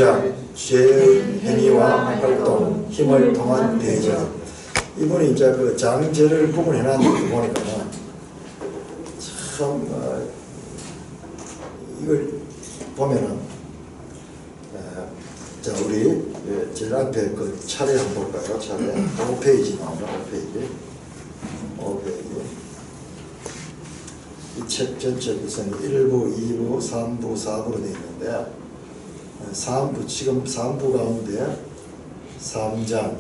자, 죄의 행위와 활동, 힘을 통한 대적. 이분이 이제 그 장제를 구분해 놨는데 보니까 참 이걸 보면은 자, 우리 제일 앞에 그 차례 한번 볼까요? 차례 5페이지 나오나? 5페이지. 이 책 전체 구성이 1부, 2부, 3부, 4부로 되어 있는데 3부, 지금 3부 가운데 3장,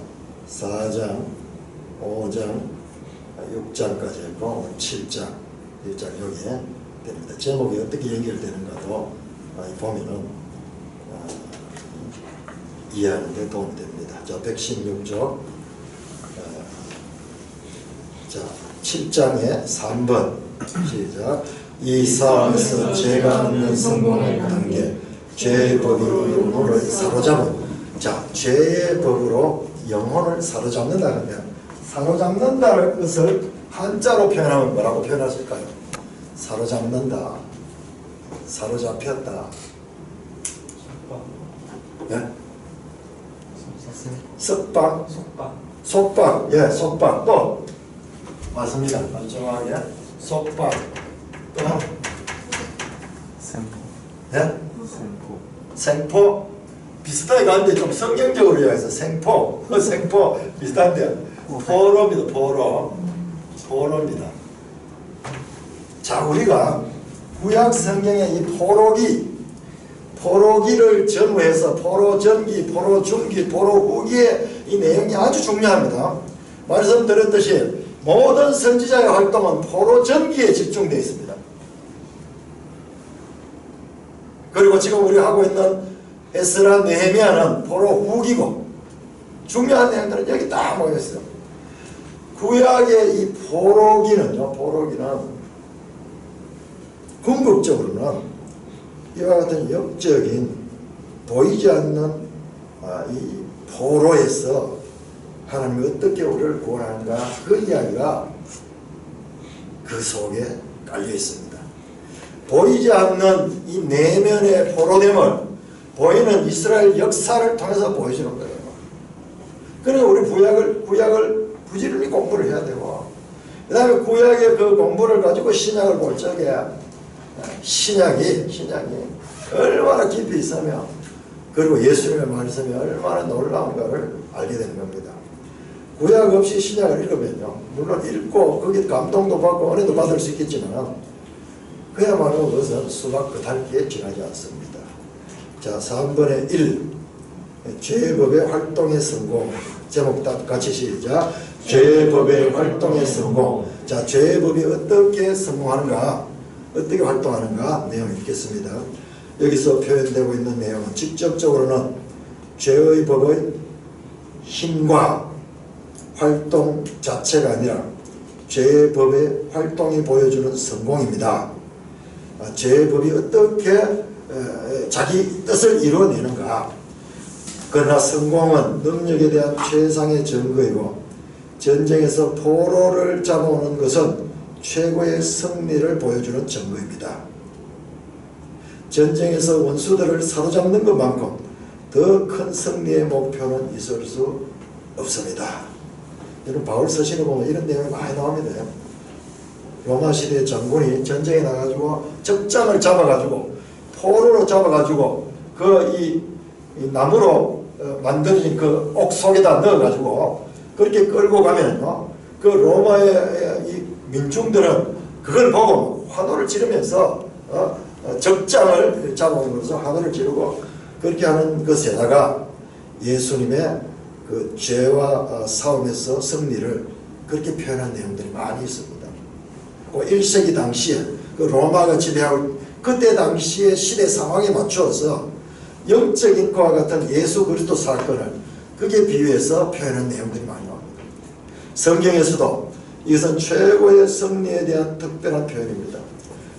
4장, 5장, 6장까지 했고 7장, 1장 여기에 됩니다. 제목이 어떻게 연결되는가도 보면은 이해하는 데 도움이 됩니다. 자, 116쪽. 자, 7장의 3번. 시작. 이 싸움에서 죄가 없는 성공의 단계. 죄의 법으로 영혼을 사로잡은. 자, 죄의 법으로 영혼을 사로잡는다 그러면 사로잡는다는 것을 한자로 표현하면 뭐라고 표현하실까요? 사로잡는다. 사로잡혔다. 네? 석방? 속방. 예, 속방. 또 맞습니다. 정확하게 속방. 또 생포. 예? 생포. 비슷하게 가는데 좀 성경적으로 이야기해서 생포. 생포 비슷한데 포로입니다. 포로입니다. 자, 우리가 구약 성경의 이 포로기를 전후해서 포로 전기, 포로 중기, 포로 후기의 이 내용이 아주 중요합니다. 말씀드렸듯이 모든 선지자의 활동은 포로 전기에 집중되어 있습니다. 그리고 지금 우리가 하고 있는 에스라 느헤미야는 포로 후기고 중요한 내용들은 여기 딱 모여있어요. 구약의 이 포로기는요, 궁극적으로는 이와 같은 역적인 보이지 않는 이 포로에서 하나님이 어떻게 우리를 구원하는가 그 이야기가 그 속에 깔려 있습니다. 보이지 않는 이 내면의 포로됨을 보이는 이스라엘 역사를 통해서 보여주는 거예요. 그래서 우리 구약을 부지런히 공부를 해야 되고 그 다음에 구약의 그 공부를 가지고 신약을 볼 적에 신약이 얼마나 깊이 있으며 그리고 예수님의 말씀이 얼마나 놀라운가를 알게 되는 겁니다. 구약 없이 신약을 읽으면요, 물론 읽고 거기에 감동도 받고 은혜도 받을 수 있겠지만 그야말로 그것은 수박 겉핥기에 지나지 않습니다. 자, 3번의 1 죄의 법의 활동의 성공. 제목 다 같이 시작. 죄의 법의 활동의 성공. 자, 죄의 법이 어떻게 성공하는가, 어떻게 활동하는가 내용 읽겠습니다. 여기서 표현되고 있는 내용은 직접적으로는 죄의 법의 힘과 활동 자체가 아니라 죄의 법의 활동이 보여주는 성공입니다. 죄의 법이 어떻게 자기 뜻을 이루어내는가. 그러나 성공은 능력에 대한 최상의 증거이고 전쟁에서 포로를 잡아오는 것은 최고의 승리를 보여주는 증거입니다. 전쟁에서 원수들을 사로잡는 것만큼 더 큰 승리의 목표는 있을 수 없습니다. 여러분, 바울 서신을 보면 이런 내용이 많이 나옵니다. 로마 시대의 장군이 전쟁에 나가지고 적장을 잡아가지고 포로로 잡아가지고 이 나무로 만들어진 그 옥 속에다 넣어가지고 그렇게 끌고 가면요, 그 로마의 이 민중들은 그걸 보고 환호를 지르면서 적장을 잡아오면서 환호를 지르고 그렇게 하는 것에다가 예수님의 그 죄와 싸움에서 승리를 그렇게 표현한 내용들이 많이 있습니다. 1세기 당시에 그 로마가 지배하고 그때 당시의 시대 상황에 맞추어서 영적인 것과 같은 예수 그리스도 사건을 그게 비유해서 표현한 내용들이 많이 나옵니다. 성경에서도 이것은 최고의 승리에 대한 특별한 표현입니다.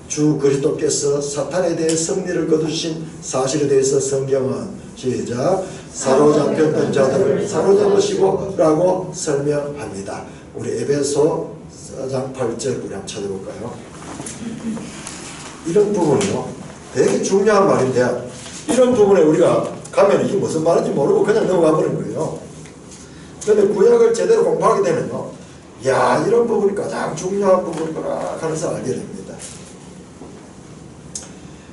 주 그리스도께서 사탄에 대해 승리를 거두신 사실에 대해서 성경은 시작 사로잡혔던 자들을 사로잡으시고 라고 설명합니다. 우리 에베소 4장 8절 우리 한번 찾아볼까요? 이런 부분이요, 되게 중요한 말인데 이런 부분에 우리가 가면 이게 무슨 말인지 모르고 그냥 넘어가 버린 거예요. 그런데 구약을 제대로 공부하게 되면요, 야, 이런 부분이 가장 중요한 부분이구나 하면서 알게 됩니다.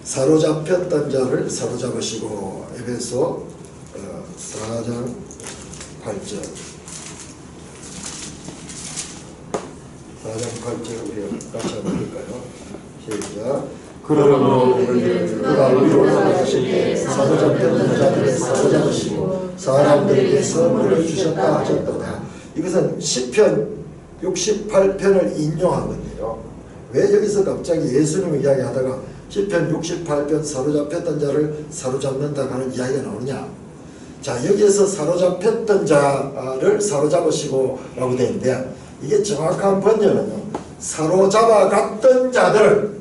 사로잡혔던 자를 사로잡으시고, 에베소 4장 8절 4장 8절 우리 같이 한번 볼까요? 시작. 그러므로 그가 위로 나가실 때 사로잡혔던 자들을 사로잡으시고 사람들에게 선물을 주셨다 하셨도다. 이것은 시편 68편을 인용한 건데요. 왜 여기서 갑자기 예수님을 이야기하다가 시편 68편 사로잡혔던 자를 사로잡는다 하는 이야기가 나오느냐? 자, 여기에서 사로잡혔던 자를 사로잡으시고 라고 되어 있는데, 이게 정확한 번역은요, 사로잡아갔던 자들을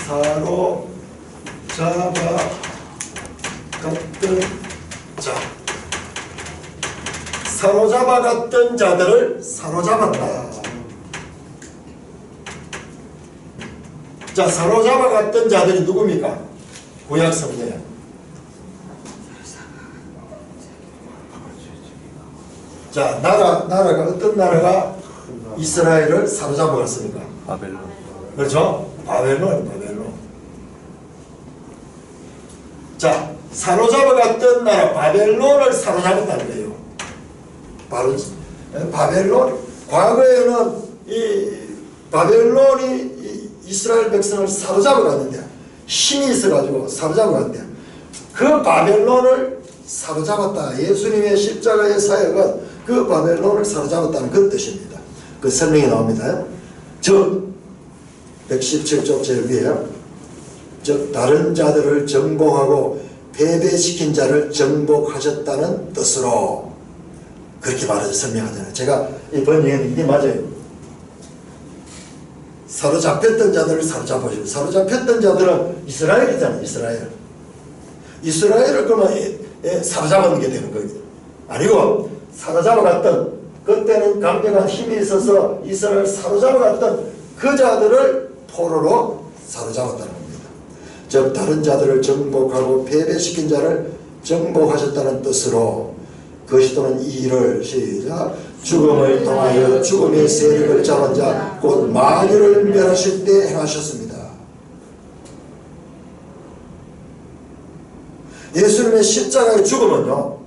사로잡아갔던 자, 사로잡아갔던 자들을 사로잡았다. 자, 사로잡아갔던 자들이 누굽니까? 구약 성경에 자, 나라가 어떤 나라가 이스라엘을 사로잡아갔습니까? 바벨론. 그렇죠? 바벨론. 자, 사로잡아갔던 나라 바벨론을 사로잡았다는 거예요. 바로 바벨론, 과거에는 이 바벨론이 이스라엘 백성을 사로잡아갔는데, 힘이 있어가지고 사로잡아갔는데, 그 바벨론을 사로잡았다. 예수님의 십자가의 사역은 그 바벨론을 사로잡았다는 그 뜻입니다. 그 설명이 나옵니다. 즉 117쪽 제일 위에, 즉 다른 자들을 정복하고 패배시킨 자를 정복하셨다는 뜻으로 그렇게 말해서 설명하잖아요. 제가 이 번역에는 이게 맞아요. 사로잡혔던 자들을 사로잡으시고, 사로잡혔던 자들은 이스라엘이잖아요. 이스라엘을 그러면 사로잡은 게 되는 거예요. 아니고 사로잡아갔던, 그때는 강력한 힘이 있어서 이스라엘을 사로잡아갔던 그 자들을 포로로 사로잡았다는 겁니다. 즉 다른 자들을 정복하고 패배시킨 자를 정복하셨다는 뜻으로 그리스도는 이 일을 시작 죽음을 통하여 죽음의 세력을 잡은 자 곧 마귀를 멸하실 때 행하셨습니다. 예수님의 십자가의 죽음은요,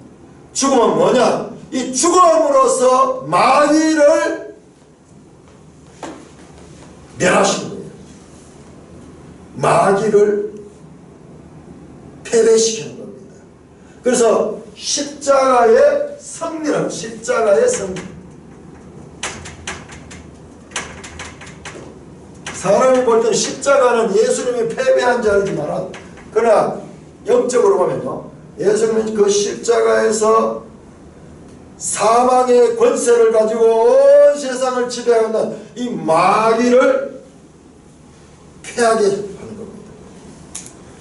죽음은 뭐냐? 이 죽음으로써 마귀를 멸하신 거예요. 마귀를 패배시키는 겁니다. 그래서 십자가의 승리라고, 십자가의 승리. 사람이 볼 때는 십자가는 예수님이 패배한 자이지만, 그러나 영적으로 보면요, 예수님은 그 십자가에서 사망의 권세를 가지고 온 세상을 지배하는 이 마귀를 패하게 하는 겁니다.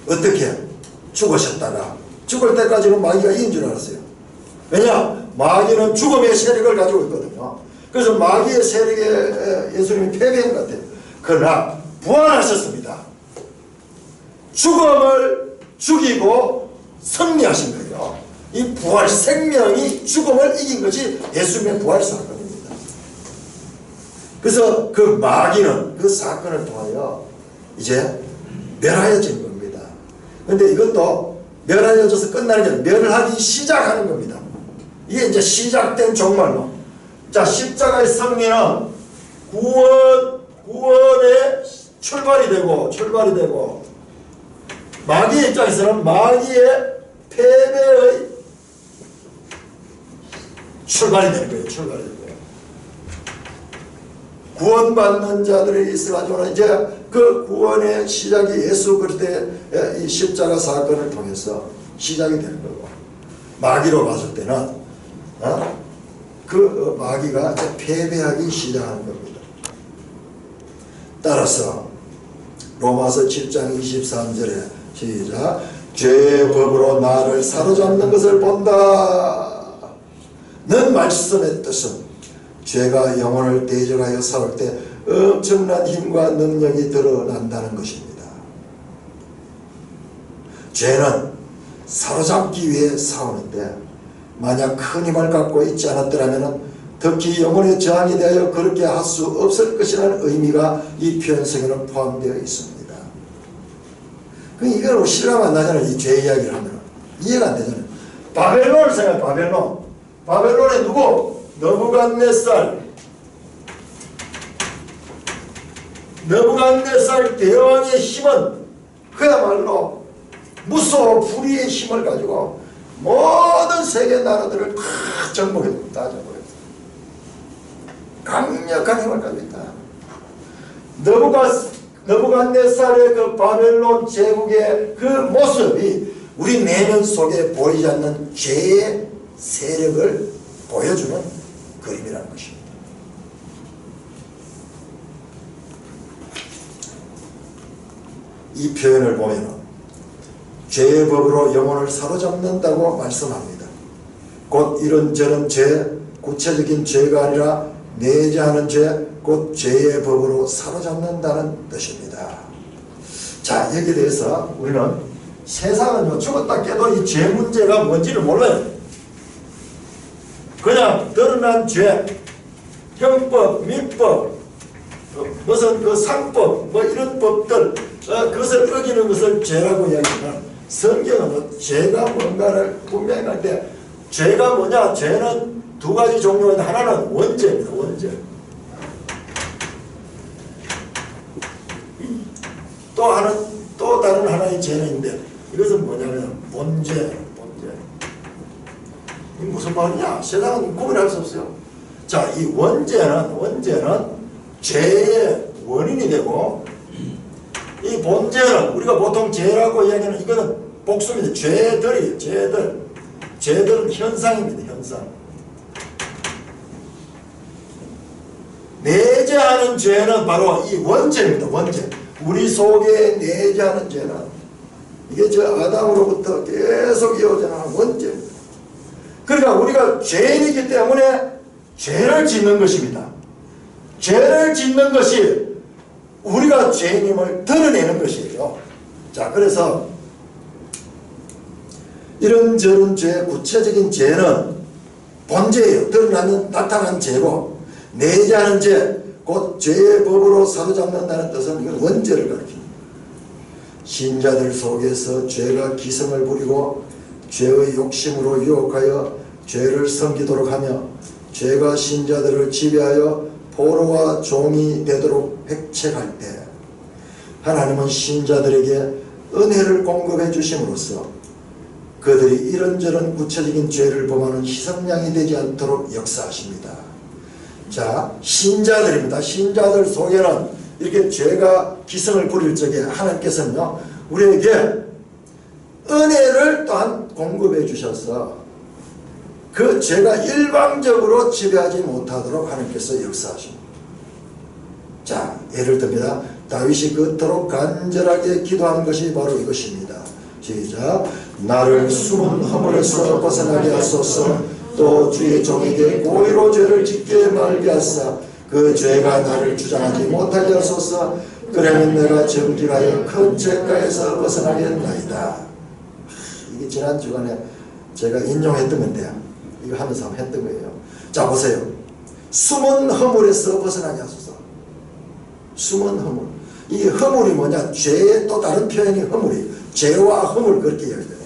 어떻게? 죽으셨다가, 죽을 때까지는 마귀가 이긴 줄 알았어요. 왜냐? 마귀는 죽음의 세력을 가지고 있거든요. 그래서 마귀의 세력에 예수님이 패배한 것 같아요. 그러나 부활하셨습니다. 죽음을 죽이고 승리하신 거예요. 이 부활 생명이 죽음을 이긴 것이 예수님의 부활 사건입니다. 그래서 그 마귀는 그 사건을 통하여 이제 멸하여진 겁니다. 그런데 이것도 멸하여져서 끝나는 게 아니라 멸하기 시작하는 겁니다. 이게 이제 시작된 종말로. 자, 십자가의 승리는 구원의 출발이 되고 마귀의 입장에서는 마귀의 패배의 출발이 되는 거예요. 구원받는 자들이 있어가지고 이제 그 구원의 시작이 예수 그리스도의 이 십자가 사건을 통해서 시작이 되는 거고, 마귀로 봤을 때는 그 마귀가 이제 패배하기 시작하는 겁니다. 따라서 로마서 7장 23절에 시작 죄의 법으로 나를 사로잡는 것을 본다 는 말씀의 뜻은 죄가 영혼을 대적하여 싸울 때 엄청난 힘과 능력이 드러난다는 것입니다. 죄는 사로잡기 위해 싸우는데 만약 큰 힘을 갖고 있지 않았더라면 특히 영혼의 저항에 대하여 그렇게 할 수 없을 것이라는 의미가 이 표현 속에는 포함되어 있습니다. 이걸 실감 안 나잖아요. 이 죄 이야기를 하면 이해가 안 되잖아요. 바벨론을 생각해. 바벨론. 바벨론에 누구? 느부갓네살. 느부갓네살 대왕의 힘은 그야말로 무서워 불의의 힘을 가지고 모든 세계 나라들을 다 정복했다. 강력한 힘을 가지고 있다. 느부갓네살의 그 바벨론 제국의 그 모습이 우리 내면 속에 보이지 않는 죄의 세력을 보여주는 그림이라는 것입니다. 이 표현을 보면 죄의 법으로 영혼을 사로잡는다고 말씀합니다. 곧 이런저런 죄, 구체적인 죄가 아니라 내재하는 죄, 곧 죄의 법으로 사로잡는다는 뜻입니다. 자, 여기에 대해서 우리는 세상은 죽었다 깨도 이 죄 문제가 뭔지를 몰라요. 그냥 드러난 죄, 형법, 민법, 무슨 그 상법, 뭐 이런 법들, 그것을 어기는 것을 죄라고 이야기하면 성경은 죄가 뭔가를 분명히 할 때 죄가 뭐냐? 죄는 두 가지 종류가 있는데 하나는 원죄입니다. 원죄. 또 다른 하나의 죄는 있는데 이것은 뭐냐면 본죄. 이 무슨 말이냐? 세상은 구분할 수 없어요. 자, 이 원죄는 죄의 원인이 되고 이 본죄는 우리가 보통 죄라고 이야기하는 이거는 복수입니다. 죄들은 현상입니다. 현상. 내재하는 죄는 바로 이 원죄입니다. 원죄. 우리 속에 내재하는 죄는 이게 저 아담으로부터 계속 이어져 나가는 원죄입니다. 그러니까 우리가 죄인이기 때문에 죄를 짓는 것입니다. 죄를 짓는 것이 우리가 죄인임을 드러내는 것이에요. 자, 그래서 이런저런 죄, 구체적인 죄는 본죄예요. 드러나는 나타난 죄고, 내재하는 죄, 곧 죄의 법으로 사로잡는다는 뜻은 이건 원죄를 가리킵니다. 신자들 속에서 죄가 기승을 부리고 죄의 욕심으로 유혹하여 죄를 섬기도록 하며 죄가 신자들을 지배하여 포로와 종이 되도록 획책할 때 하나님은 신자들에게 은혜를 공급해 주심으로써 그들이 이런저런 구체적인 죄를 범하는 희생양이 되지 않도록 역사하십니다. 자, 신자들입니다. 신자들 속에는 이렇게 죄가 기승을 부릴 적에 하나님께서는요 우리에게 은혜를 또한 공급해 주셔서 그 죄가 일방적으로 지배하지 못하도록 하나님께서 역사하십니다. 자, 예를 듭니다. 다윗이 그토록 간절하게 기도한 것이 바로 이것입니다. 시작. 나를 숨은 허물에서 벗어나게 하소서. 또 주의 종에게 고의로 죄를 짓게 말게 하사 그 죄가 나를 주장하지 못하게 하소서. 그러면 내가 정직하여 큰 죄가에서 벗어나겠나이다. 이게 지난 주간에 제가 인용했던 건데요. 이거 하면서 한번 했던 거예요. 자, 보세요. 숨은 허물에서 벗어나게 하소서. 숨은 허물. 이 허물이 뭐냐? 죄의 또 다른 표현이 허물이에요. 죄와 허물 그렇게 이야기해요.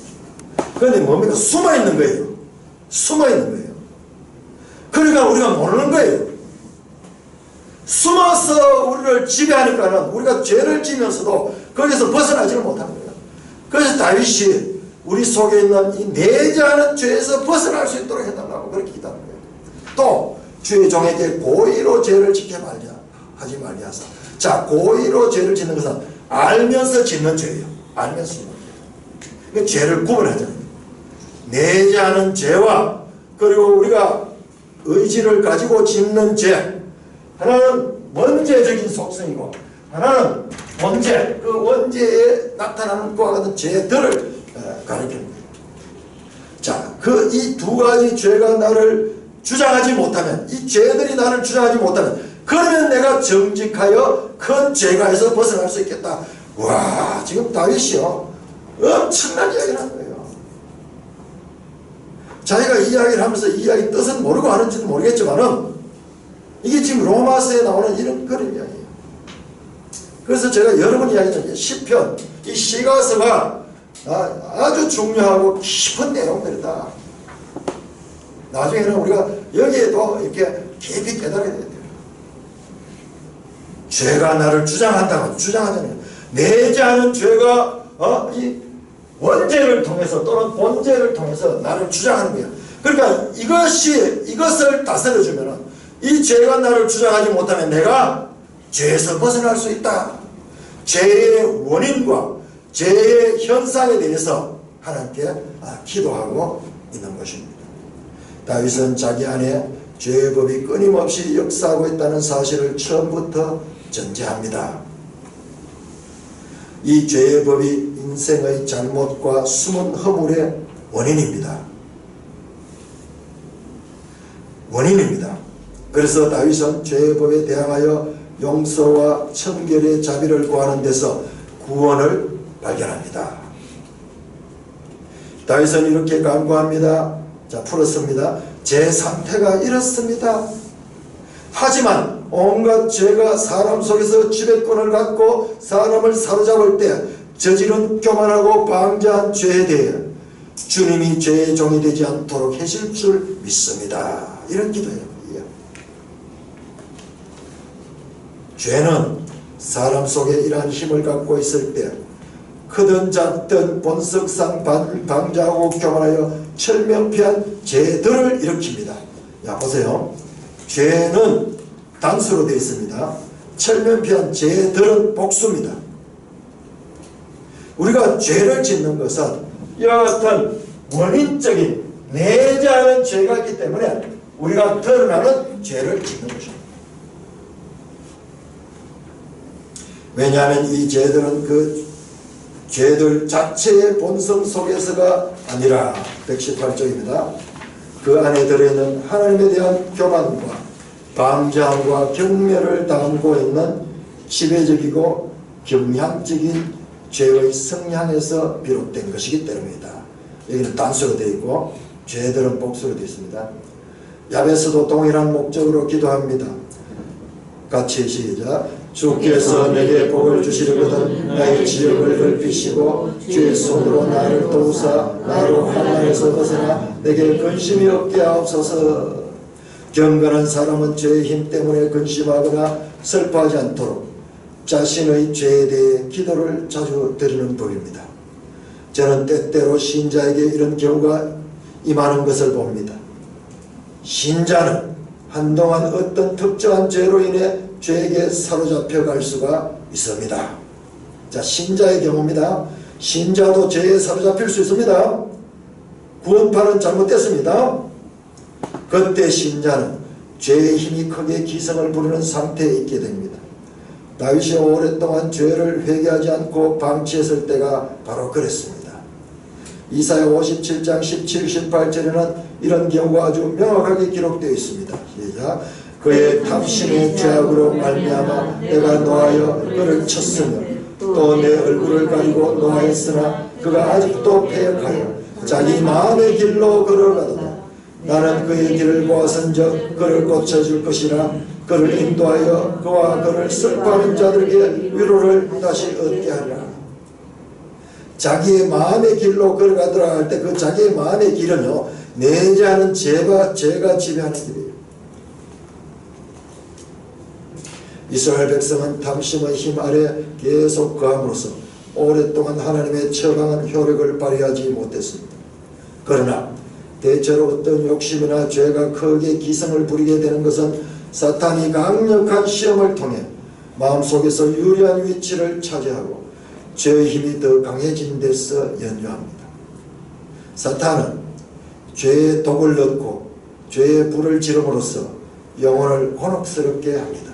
그런데 뭡니까? 숨어있는 거예요. 숨어있는 거예요. 그러니까 우리가 모르는 거예요. 숨어서 우리를 지배하니까는 우리가 죄를 지면서도 거기서 벗어나지를 못하는 거예요. 그래서 다윗이 우리 속에 있는 이 내재하는 죄에서 벗어날 수 있도록 해달라고 그렇게 기도하는 거예요. 또 주의 종에게 고의로 죄를 짓게 하지 말게 하사. 자, 고의로 죄를 짓는 것은 알면서 짓는 죄예요. 알면서 짓는 죄. 그러니까 죄를 구분하잖아요. 내재하는 죄와 그리고 우리가 의지를 가지고 짓는 죄. 하나는 원죄적인 속성이고 하나는 원죄. 그 원죄에 나타나는 그와 같은 죄들을 가리킵니다. 자, 그 이 두 가지 죄가 나를 주장하지 못하면, 이 죄들이 나를 주장하지 못하면, 그러면 내가 정직하여 큰 죄가에서 벗어날 수 있겠다. 와, 지금 다윗이요 엄청난 이야기를 하는 거예요. 자기가 이야기를 하면서 이 이야기 뜻은 모르고 하는지도 모르겠지만은 이게 지금 로마서에 나오는 이런 그런 이야기예요. 그래서 제가 여러 번 이야기했던 시편, 이 시가서가 아주 중요하고 깊은 내용들이다. 나중에는 우리가 여기에도 이렇게 깊이 깨달아야 돼요. 죄가 나를 주장한다고 주장하잖아요. 내재하는 죄가 이 원죄를 통해서 또는 본죄를 통해서 나를 주장하는 거야. 그러니까 이것을 다스려주면은 이 죄가 나를 주장하지 못하면 내가 죄에서 벗어날 수 있다. 죄의 원인과 죄의 현상에 대해서 하나님께 기도하고 있는 것입니다. 다윗은 자기 안에 죄의 법이 끊임없이 역사하고 있다는 사실을 처음부터 전제합니다. 이 죄의 법이 인생의 잘못과 숨은 허물의 원인입니다. 그래서 다윗은 죄의 법에 대항하여 용서와 청결의 자비를 구하는 데서 구원을 발견합니다. 다윗은 이렇게 간구합니다. 자, 풀었습니다. 제 상태가 이렇습니다. 하지만 온갖 죄가 사람 속에서 지배권을 갖고 사람을 사로잡을 때 저지른 교만하고 방자한 죄에 대해 주님이 죄의 종이 되지 않도록 하실 줄 믿습니다. 이런 기도예요. 죄는 사람 속에 이러한 힘을 갖고 있을 때 크든 작든 본성상 방자하고 교만하여 철명피한 죄들을 일으킵니다. 야, 보세요. 죄는 단수로 되어 있습니다. 철면피한 죄들은 복수입니다. 우리가 죄를 짓는 것은 이와 같은 원인적인 내재하는 죄가 있기 때문에 우리가 드러나는 죄를 짓는 것입니다. 왜냐하면 이 죄들은 그 죄들 자체의 본성 속에서가 아니라 118쪽입니다. 그 안에 들어있는 하나님에 대한 교만과 방자함과 경멸을 담고 있는 지배적이고 경향적인 죄의 성향에서 비롯된 것이기 때문입니다. 여기는 단수로 되어 있고 죄들은 복수로 되어 있습니다. 야베스도 동일한 목적으로 기도합니다. 같이 시작. 주께서 내게 복을 주시려거든 나의 지역을 넓히시고 주의 손으로 나를 도우사 나로 환난에서 벗어나 내게 근심이 없게 하옵소서. 경건한 사람은 죄의 힘 때문에 근심하거나 슬퍼하지 않도록 자신의 죄에 대해 기도를 자주 드리는 법입니다. 저는 때때로 신자에게 이런 경우가 임하는 것을 봅니다. 신자는 한동안 어떤 특정한 죄로 인해 죄에게 사로잡혀 갈 수가 있습니다. 자, 신자의 경우입니다. 신자도 죄에 사로잡힐 수 있습니다. 구원파는 잘못됐습니다. 그때 신자는 죄의 힘이 크게 기성을 부르는 상태에 있게 됩니다. 다윗이 오랫동안 죄를 회개하지 않고 방치했을 때가 바로 그랬습니다. 이사야 57장 17, 18절에는 이런 경우가 아주 명확하게 기록되어 있습니다. 시작. 그의 탐심의 죄악으로 말미암아 내가 노하여 그를 쳤으며 또 내 얼굴을 가리고 노하였으나 그가 아직도 패역하여 자기 마음의 길로 걸어가도다. 나는 그의 길을 보아선적 그를 고쳐줄 것이라. 그를 인도하여 그와 그를 슬퍼하는 자들에게 위로를 다시 얻게 하리라. 자기의 마음의 길로 걸어가더라 할 때 그 자기의 마음의 길은요, 내재하는 죄가 지배하는 길이에요. 이스라엘 백성은 탐심의 힘 아래 계속 거함으로써 오랫동안 하나님의 처방한 효력을 발휘하지 못했습니다. 그러나 대체로 어떤 욕심이나 죄가 크게 기성을 부리게 되는 것은 사탄이 강력한 시험을 통해 마음속에서 유리한 위치를 차지하고 죄의 힘이 더 강해진 데서 연유합니다. 사탄은 죄의 독을 넣고 죄의 불을 지름으로써 영혼을 곤혹스럽게 합니다.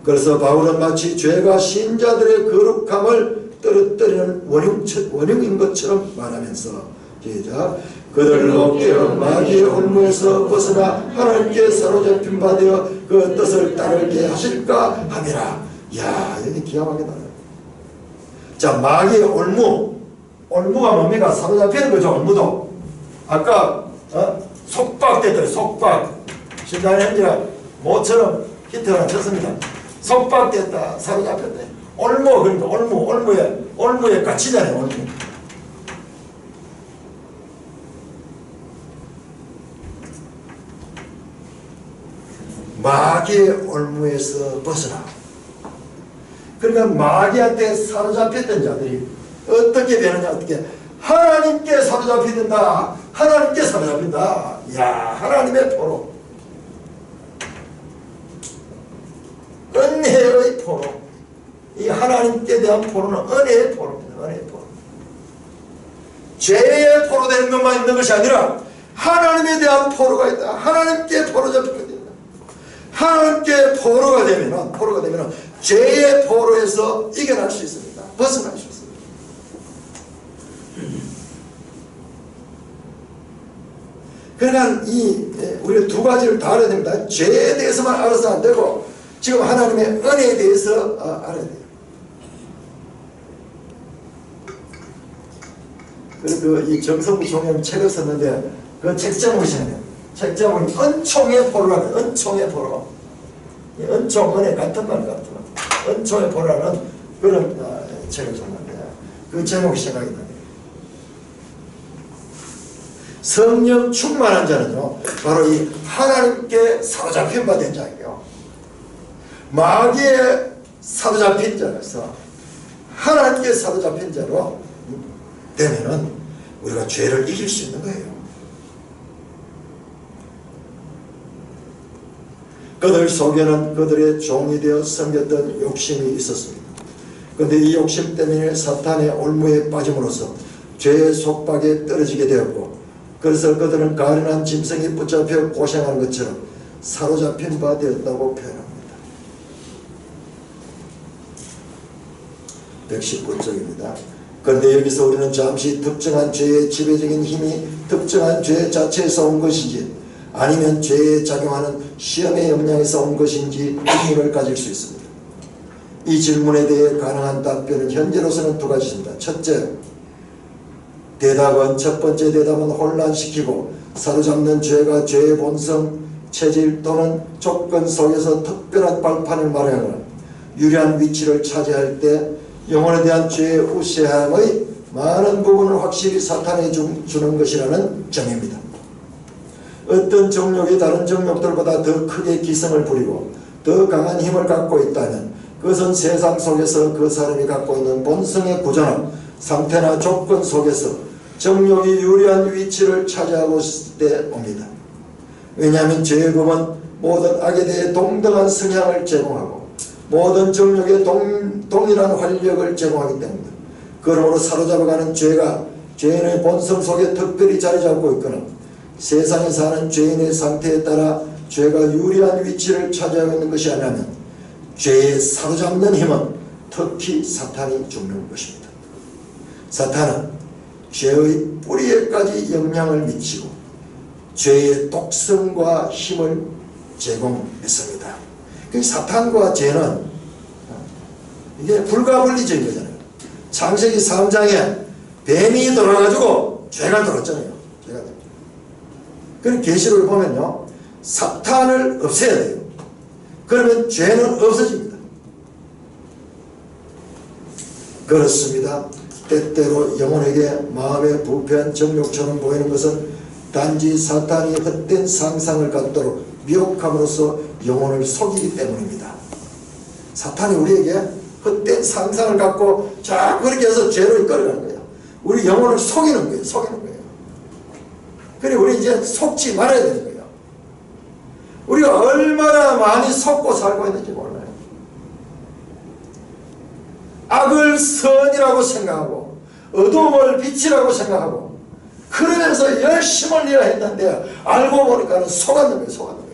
그래서 바울은 마치 죄가 신자들의 거룩함을 떨어뜨리는 원흉인 것처럼 말하면서 시작. 그들로 깨어 마귀의 올무에서 벗어나 하나님께 사로잡힌 바 되어 그 뜻을 따르게 하실까 함이라. 이야, 여기 기가 막히다. 자, 마귀의 올무가 뭡니까? 사로잡히는 거죠. 올무도. 아까 속박됐더래. 속박. 신당 현지가 모처럼 히트가 쳤습니다. 속박됐다. 사로잡혔대. 올무. 그러니까 올무에 갇히잖아요. 올무. 마귀의 올무에서 벗어나. 그러니까 마귀한테 사로잡혔던 자들이 어떻게 되느냐. 어떻게 하나님께 사로잡힌다. 하나님께 사로잡힌다. 야, 하나님의 포로, 은혜의 포로. 이 하나님께 대한 포로는 은혜의 포로입니다. 은혜의 포로. 죄의 포로 되는 것만 있는 것이 아니라 하나님에 대한 포로가 있다. 하나님께 포로 잡히게 된다. 하나님께 포로가 되면은 죄의 포로에서 이겨날 수 있습니다. 벗어날 수 있습니다. 그러니까 우리가 두 가지를 다 알아야 됩니다. 죄에 대해서만 알아서 안 되고 지금 하나님의 은혜에 대해서 알아야 돼요. 그리고 이 정성부 총회는 책을 썼는데 그 책 제목이잖아요. 책 제목은 은총의 포로라는, 은총의 포로. 은총, 은혜 같은 말 같은 말. 은총의 포로라는 그런 책을 썼는데 그 제목이 생각이 나네요. 성령 충만한 자는요, 바로 이 하나님께 사로잡힌 바 된 자예요. 마귀에 사로잡힌 자라서 하나님께 사로잡힌 자로 되면은 우리가 죄를 이길 수 있는 거예요. 그들 속에는 그들의 종이 되어 섬겼던 욕심이 있었습니다. 그런데 이 욕심 때문에 사탄의 올무에 빠짐으로써 죄의 속박에 떨어지게 되었고, 그래서 그들은 가련한 짐승이 붙잡혀 고생하는 것처럼 사로잡힌 바 되었다고 표현합니다. 119쪽입니다. 그런데 여기서 우리는 잠시 특정한 죄의 지배적인 힘이 특정한 죄 자체에서 온 것인지 아니면 죄에 작용하는 시험의 영향에서 온 것인지 의문을 가질 수 있습니다. 이 질문에 대해 가능한 답변은 현재로서는 두 가지입니다. 첫째, 첫 번째 대답은 혼란시키고 사로잡는 죄가 죄의 본성, 체질 또는 조건 속에서 특별한 발판을 마련하거나 유리한 위치를 차지할 때 영혼에 대한 죄의 우세함의 많은 부분을 확실히 사탄에 주는 것이라는 점입니다. 어떤 정욕이 다른 정욕들보다 더 크게 기성을 부리고 더 강한 힘을 갖고 있다면 그것은 세상 속에서 그 사람이 갖고 있는 본성의 구조나 상태나 조건 속에서 정욕이 유리한 위치를 차지하고 있을 때 옵니다. 왜냐하면 죄의 법은 모든 악에 대해 동등한 성향을 제공하고 모든 정욕에 동일한 활력을 제공하기 때문입니다. 그러므로 사로잡아가는 죄가 죄인의 본성 속에 특별히 자리 잡고 있거나 세상에 사는 죄인의 상태에 따라 죄가 유리한 위치를 차지하고 있는 것이 아니라면 죄에 사로잡는 힘은 특히 사탄이 주는 것입니다. 사탄은 죄의 뿌리에까지 영향을 미치고 죄의 독성과 힘을 제공했습니다. 사탄과 죄는 이게 불가분리적인 거잖아요. 창세기 3장에 뱀이 들어가지고 죄가 들었잖아요. 그럼 계시록을 보면요, 사탄을 없애야 돼요. 그러면 죄는 없어집니다. 그렇습니다. 때때로 영혼에게 마음의 부패한 정욕처럼 보이는 것은 단지 사탄이 헛된 상상을 갖도록 미혹함으로써 영혼을 속이기 때문입니다. 사탄이 우리에게 헛된 상상을 갖고 자꾸 그렇게 해서 죄로 이끌어가는 거예요. 우리 영혼을 속이는 거예요. 속이는 거예요. 그래 우리 이제 속지 말아야 되는 거예요. 우리가 얼마나 많이 속고 살고 있는지 몰라요. 악을 선이라고 생각하고 어두움을 빛이라고 생각하고 그러면서 열심을 내야 했는데 알고 보니까는 속았는 거예요. 속았는 거예요.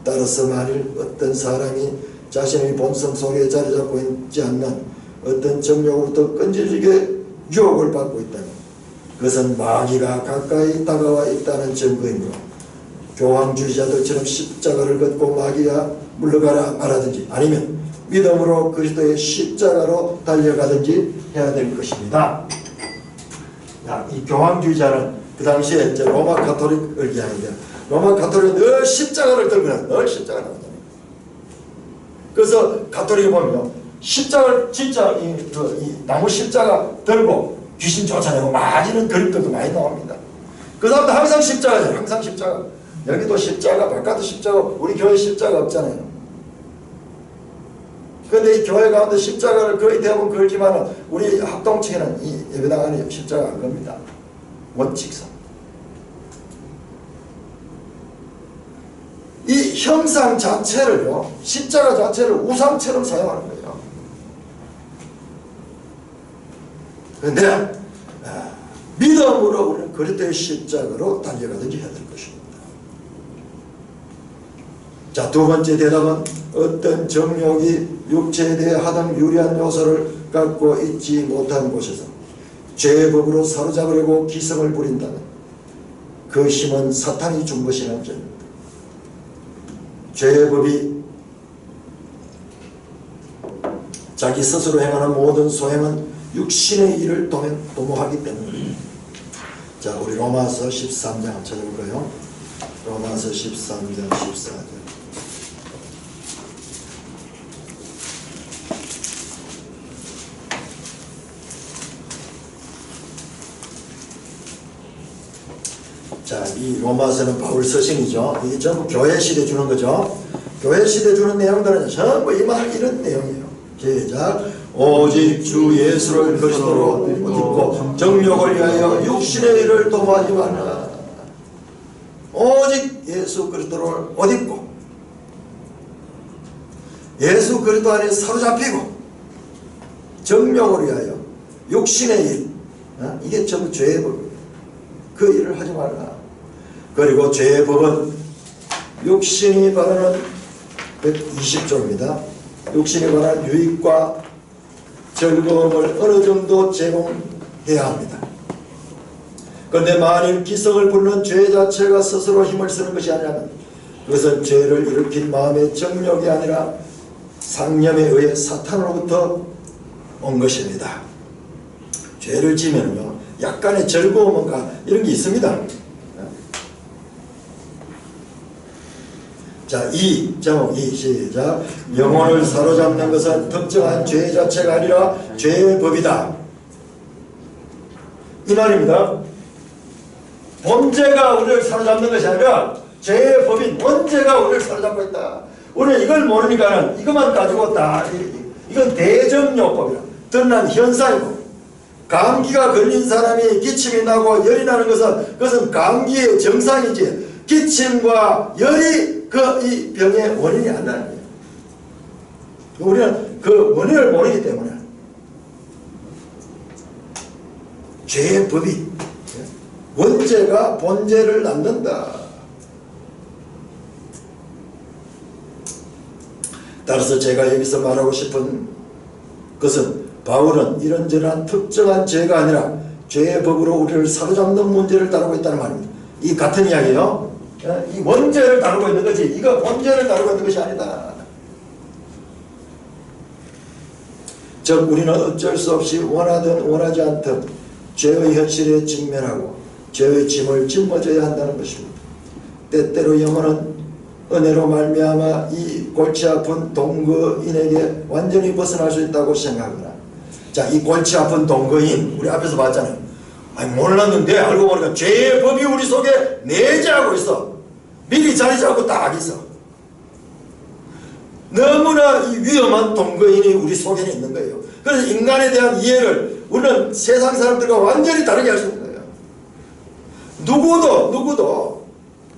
따라서 만일 어떤 사람이 자신의 본성 속에 자리 잡고 있지 않는 어떤 정욕으로부터 끈질기게 유혹을 받고 있다면 그것은 마귀가 가까이 다가와 있다는 증거이므로 교황주의자들처럼 십자가를 걷고 마귀가 물러가라 말하든지 아니면 믿음으로 그리스도의 십자가로 달려가든지 해야 될 것입니다. 이 교황주의자는 그 당시에 이제 로마 가톨릭을 얘기하는데, 로마 가톨릭은 늘 십자가를 들고 있는, 늘 십자가를 들고 있는. 그래서 가톨릭이 보면 십자가를 진짜 이 나무 십자가 들고 귀신 쫓아내고 막 이런 그림들도 많이 나옵니다. 그 사람도 항상 십자가잖아요. 항상 십자가. 여기도 십자가, 바깥도 십자가, 우리 교회 십자가 없잖아요. 그런데 이 교회 가운데 십자가를 거의 대부분 걸지만 우리 합동층에는 이 예배당 안에 십자가 안 겁니다. 원칙상. 이 형상 자체를요, 십자가 자체를 우상처럼 사용하는 거예요. 그런데 믿음으로 우리는 그리스도의 십자가로 달려가든지 해야 될 것입니다. 자, 두 번째 대답은 어떤 정욕이 육체에 대해 하등 유리한 요소를 갖고 있지 못한 곳에서 죄의 법으로 사로잡으려고 기성을 부린다면 그 힘은 사탄이 준 것이라는 점입니다. 죄의 법이 자기 스스로 행하는 모든 소행은 육신의 일을 도모하기 때문입니다. 자, 우리 로마서 13장 찾아볼까요? 로마서 13장 14절. 자, 이 로마서는 바울 서신이죠. 이게 전부 교회 시대 주는 거죠. 교회 시대 주는 내용들은 전부 이런 내용이에요. 시작. 오직 주 예수를 그리스도로 믿고 정욕을 위하여 육신의 일을 도모하지 마라. 오직 예수 그리스도를 옷 입고 예수 그리스도 안에 사로잡히고 정욕을 위하여 육신의 일, 이게 전부 죄의 법이에요. 그 일을 하지 말라. 그리고 죄의 법은 육신이 바라는 120조입니다. 육신이 바라는 유익과 즐거움을 어느 정도 제공해야 합니다. 그런데 만일 기성을 부르는 죄 자체가 스스로 힘을 쓰는 것이 아니라면 그것은 죄를 일으킨 마음의 정욕이 아니라 상념에 의해 사탄으로부터 온 것입니다. 죄를 지면요, 약간의 즐거움인가 이런 게 있습니다. 자, 제목 2 시작. 영혼을 사로잡는 것은 특정한 죄 자체가 아니라 죄의 법이다. 이 말입니다. 범죄가 우리를 사로잡는 것이 아니라 죄의 법인 원죄가 우리를 사로잡고 있다. 우리는 이걸 모르니까 이것만 가지고 이건 대정욕법이라 드러난 현상이고, 감기가 걸린 사람이 기침이 나고 열이 나는 그것은 감기의 정상이지 기침과 열이 이 병의 원인이 아니라는 거예요. 우리는 그 원인을 모르기 때문에 죄의 법이 원죄가 본죄를 낳는다. 따라서 제가 여기서 말하고 싶은 것은 바울은 이런저런 특정한 죄가 아니라 죄의 법으로 우리를 사로잡는 문제를 다루고 있다는 말입니다. 이 같은 이야기예요. 이 원죄를 다루고 있는 거지 이거 본죄를 다루고 있는 것이 아니다. 즉 우리는 어쩔 수 없이 원하든 원하지 않든 죄의 현실에 직면하고 죄의 짐을 짊어져야 한다는 것입니다. 때때로 영혼은 은혜로 말미암아 이 골치 아픈 동거인에게 완전히 벗어날 수 있다고 생각하거나, 자, 이 골치 아픈 동거인 우리 앞에서 봤잖아요. 아니 몰랐는데 알고 보니까 죄의 법이 우리 속에 내재하고 있어. 미리 자리 잡고 딱 있어. 너무나 이 위험한 동거인이 우리 속에는 있는 거예요. 그래서 인간에 대한 이해를 우리는 세상 사람들과 완전히 다르게 할 수 있는 거예요. 누구도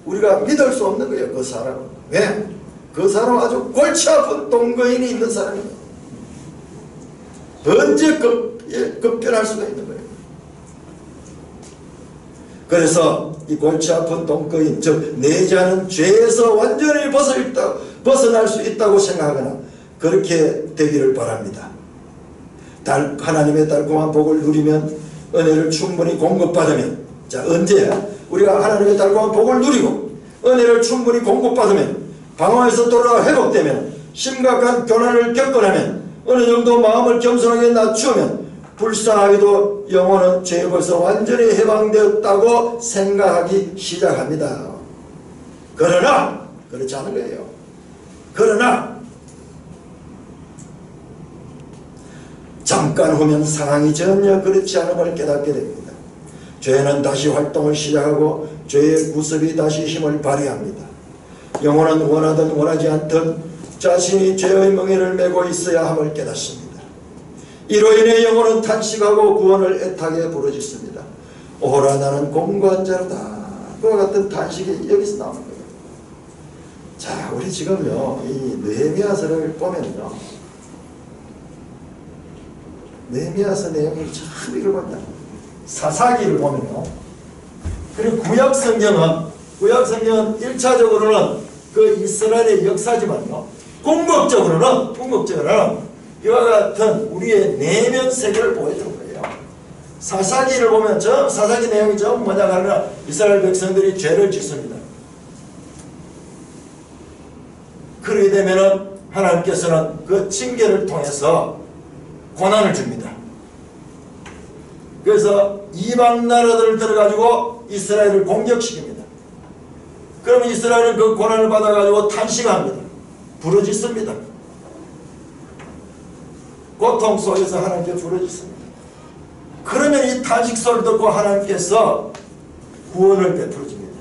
우리가 믿을 수 없는 거예요. 그 사람은. 왜? 그 사람은 아주 골치 아픈 동거인이 있는 사람이에요. 언제 급변할 수가 있는 거예요. 그래서 이 골치 아픈 동거인, 즉 내재하는 죄에서 완전히 벗어날 수 있다고 생각하거나 그렇게 되기를 바랍니다. 하나님의 달콤한 복을 누리면, 은혜를 충분히 공급받으면, 자, 언제 우리가 하나님의 달콤한 복을 누리고 은혜를 충분히 공급받으면, 방황에서 돌아가 회복되면, 심각한 고난을 겪어내면, 어느 정도 마음을 겸손하게 낮추면 불쌍하게도 영혼은 죄에서 완전히 해방되었다고 생각하기 시작합니다. 그러나 그렇지 않은 거예요. 그러나 잠깐 후면 상황이 전혀 그렇지 않음을 깨닫게 됩니다. 죄는 다시 활동을 시작하고 죄의 구습이 다시 힘을 발휘합니다. 영혼은 원하든 원하지 않든 자신이 죄의 멍에를 메고 있어야 함을 깨닫습니다. 이로 인해 영혼은 탄식하고 구원을 애타게 부르짖습니다. 오라 나는 공고한 자로다. 그와 같은 탄식이 여기서 나오는 거예요. 자, 우리 지금요 이 느헤미야서를 보면요, 느헤미야서 내용이 참 이걸 본다. 사사기를 보면요, 그리고 구약성경은 1차적으로는 그 이스라엘의 역사지만요, 궁극적으로는 이와 같은 우리의 내면 세계를 보여주는 거예요. 사사기를 보면 사사기 내용이 전부 뭐냐 하면 이스라엘 백성들이 죄를 짓습니다. 그러게 되면은 하나님께서는 그 징계를 통해서 고난을 줍니다. 그래서 이방 나라들을 들어가지고 이스라엘을 공격시킵니다. 그러면 이스라엘은 그 고난을 받아가지고 탄식합니다. 부르짖습니다. 고통 속에서 하나님께 부르짖습니다. 그러면 이 탄식 소리를 듣고 하나님께서 구원을 베풀어 줍니다.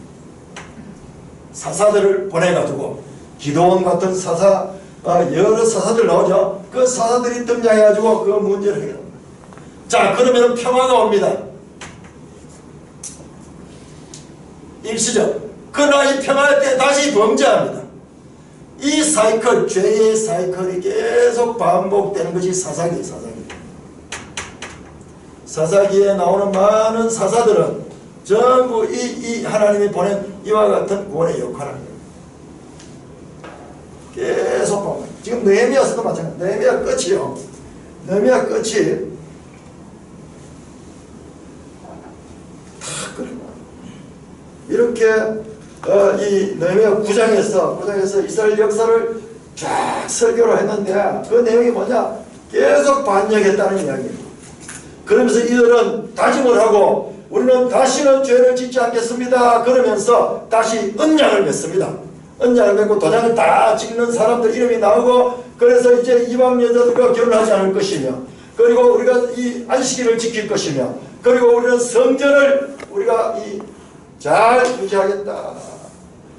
사사들을 보내가지고 기도원 같은 사사, 여러 사사들 나오죠. 그 사사들이 등장해가지고 그 문제를 해결합니다. 자, 그러면 평화가 옵니다. 일시적. 그러나 이 평화 때 다시 범죄합니다. 이 사이클, 죄의 사이클이 계속 반복되는 것이 사사기예요. 사사기에 나오는 많은 사사들은 전부 이 하나님이 보낸 이와 같은 구원의 역할을 합니다. 계속 보면 지금 느헤미야서도 마찬가지. 느헤미야 끝이요. 느헤미야 끝이 다 그래요. 이렇게 이 느헤미야 9장에서 이스라엘 역사를 쫙 설교를 했는데 그 내용이 뭐냐? 계속 반역했다는 이야기예요. 그러면서 이들은 다짐을 하고 우리는 다시는 죄를 짓지 않겠습니다. 그러면서 다시 언약을 맺습니다. 언약을 맺고 도장을 다 찍는 사람들 이름이 나오고, 그래서 이제 이방 여자들과 결혼하지 않을 것이며, 그리고 우리가 이 안식일을 지킬 것이며, 그리고 우리는 성전을 우리가 잘 유지하겠다.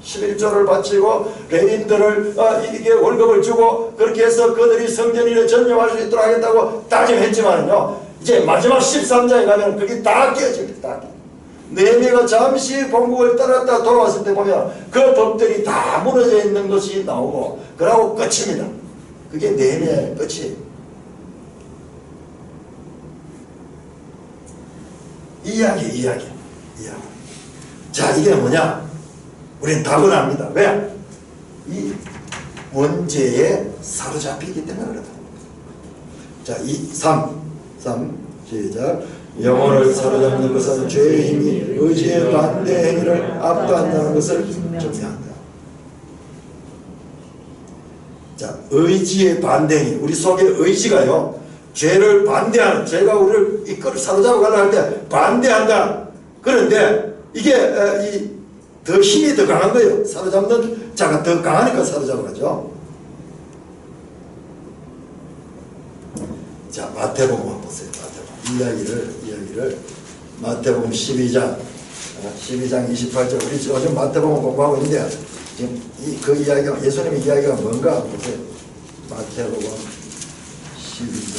11조를 바치고 레인들을 이게 월급을 주고 그렇게 해서 그들이 성전일에 전념할 수 있도록 하겠다고 다짐했지만요, 이제 마지막 13장에 가면 그게 다 깨집니다. 다 깨집니다. 느헤미야가 잠시 본국을 떠났다 돌아왔을 때 보면 그 법들이 다 무너져 있는 것이 나오고 그러고 끝입니다. 그게 느헤미야의 끝이에요. 이야기. 자, 이게 뭐냐? 우리는 답은 압니다. 왜? 이 원죄에 사로잡히기 때문에 그렇다. 자, 3 시작. 영혼을 사로잡는 것은 죄의 힘이 의지의 반대 행위를 압도한다는 것을 증명한다. 자, 의지의 반대 행위. 우리 속에 의지가요, 죄를 반대하는, 죄가 우리를 이끌어 사로잡아 가려 할 때 반대한다. 그런데 이게 더 힘이 더 강한 거예요. 사로잡는 자가 더 강하니까 사로잡아가죠. 자, 마태복음 한번 보세요. 이야기를 마태복음 12장 28절. 우리 요즘 마태복음 공부하고 있는데 지금 그 이야기가, 예수님의 이야기가 뭔가 보세요. 마태복음 12장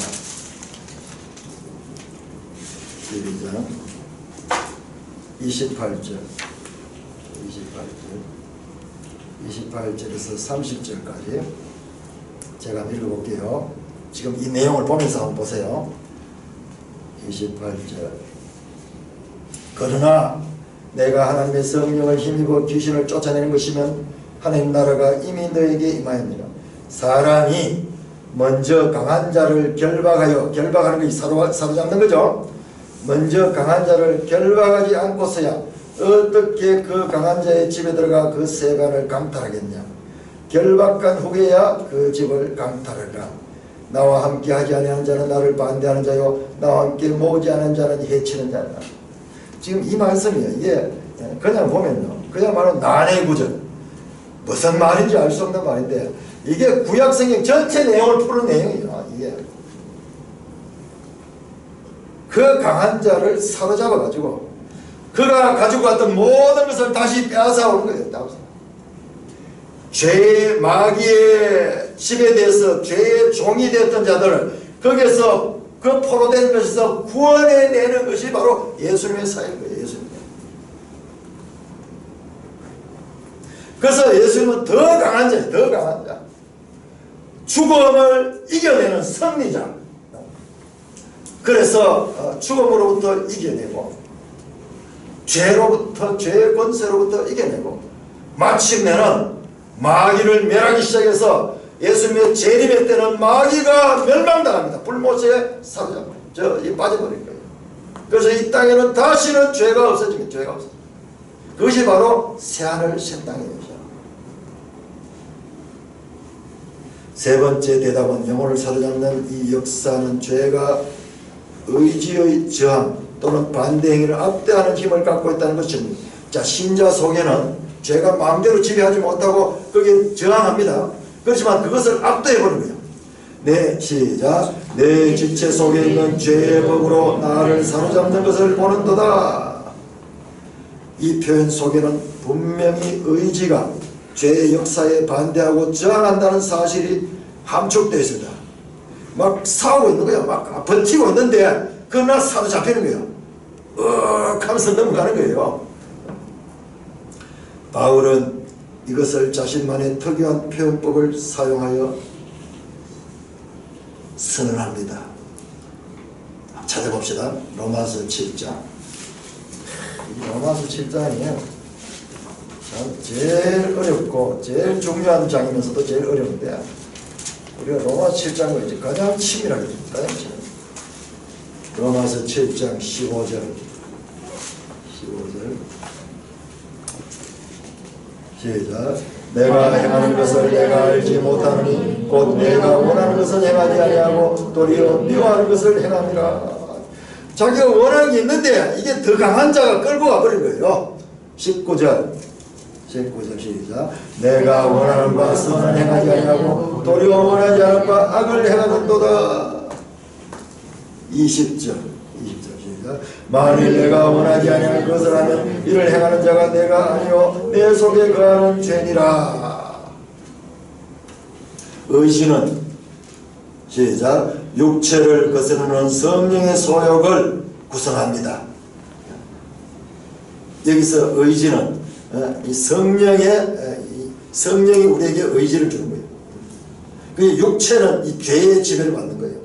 28절에서 30절까지 제가 읽어볼게요. 지금 이 내용을 보면서 한번 보세요. 28절. 그러나 내가 하나님의 성령을 힘입어 귀신을 쫓아내는 것이면 하나님 나라가 이미 너에게 임하였느니라. 사람이 먼저 강한 자를 결박하는 것이 사로잡는 거죠. 먼저 강한 자를 결박하지 않고서야 어떻게 그 강한 자의 집에 들어가 그 세간을 강탈하겠냐. 결박한 후에야 그 집을 강탈하라. 나와 함께 하지 아니하는 자는 나를 반대하는 자요 나와 함께 모으지 않은 자는 해치는 자라. 지금 이 말씀이에요. 이게 그냥 보면요, 그야말로 난해 구절, 무슨 말인지 알 수 없는 말인데 이게 구약성경 전체 내용을 푸는 내용이에요. 이게 그 강한 자를 사로잡아 가지고 그가 가지고 갔던 모든 것을 다시 빼앗아 오는 거예요. 죄의 마귀의 집에 대해서 죄의 종이 되었던 자들을 거기에서 그 포로된 것에서 구원해내는 것이 바로 예수님의 사역인 거예요. 예수님. 그래서 예수님은 더 강한 자예요. 더 강한 자. 죽음을 이겨내는 승리자. 그래서 죽음으로부터 이겨내고 죄로부터, 죄의 권세로부터 이겨내고 마침내는 마귀를 멸하기 시작해서 예수님의 재림의 때는 마귀가 멸망당합니다. 불못에 사로잡혀 빠져버릴 거예요. 그래서 이 땅에는 다시는 죄가 없어집니다. 죄가 없어집니다. 그것이 바로 새하늘 새 땅이에요. 세 번째 대답은 영혼을 사로잡는 이 역사는 죄가 의지의 저항 또는 반대 행위를 압대하는 힘을 갖고 있다는 것입니다. 자, 신자 속에는 죄가 마음대로 지배하지 못하고 거기에 저항합니다. 그렇지만 그것을 압도해버린 거예요. 시작. 내 지체 속에 있는 죄의 법으로 나를 사로잡는 것을 보는도다. 이 표현 속에는 분명히 의지가 죄의 역사에 반대하고 저항한다는 사실이 함축되어 있습니다. 막 싸우고 있는 거예요. 막 버티고 있는데 그러나 사로잡히는 거예요. 하면서 넘어가는 거예요. 바울은 이것을 자신만의 특유한 표현법을 사용하여 선언합니다. 찾아봅시다. 로마서 7장. 로마서 7장이에요. 제일 어렵고 제일 중요한 장이면서도 제일 어려운데 우리가 로마서 7장을 이제 가장 치밀하게 가장 치밀하게. 로마서 7장 15절 시작. 내가 행하는 것을 내가 알지 못하느니 곧 내가 원하는 것을 행하지 아니하고 도리어 미워하는 것을 행함이라. 자기가 원하는 게 있는데 이게 더 강한 자가 끌고 가버린 거예요. 19절 시작. 내가 원하는 바 선은 행하지 아니하고 도리어 원하지 않은 바 악을 행하는도다. 20절 시작. 만일 내가 원하지 아니할 것을 하면 이를 행하는 자가 내가 아니요 내 속에 거하는 죄니라. 의지는 시작. 육체를 거스르는 성령의 소욕을 구성합니다. 여기서 의지는 이 성령이 우리에게 의지를 주는 거예요. 그 육체는 이 죄의 지배를 받는 거예요.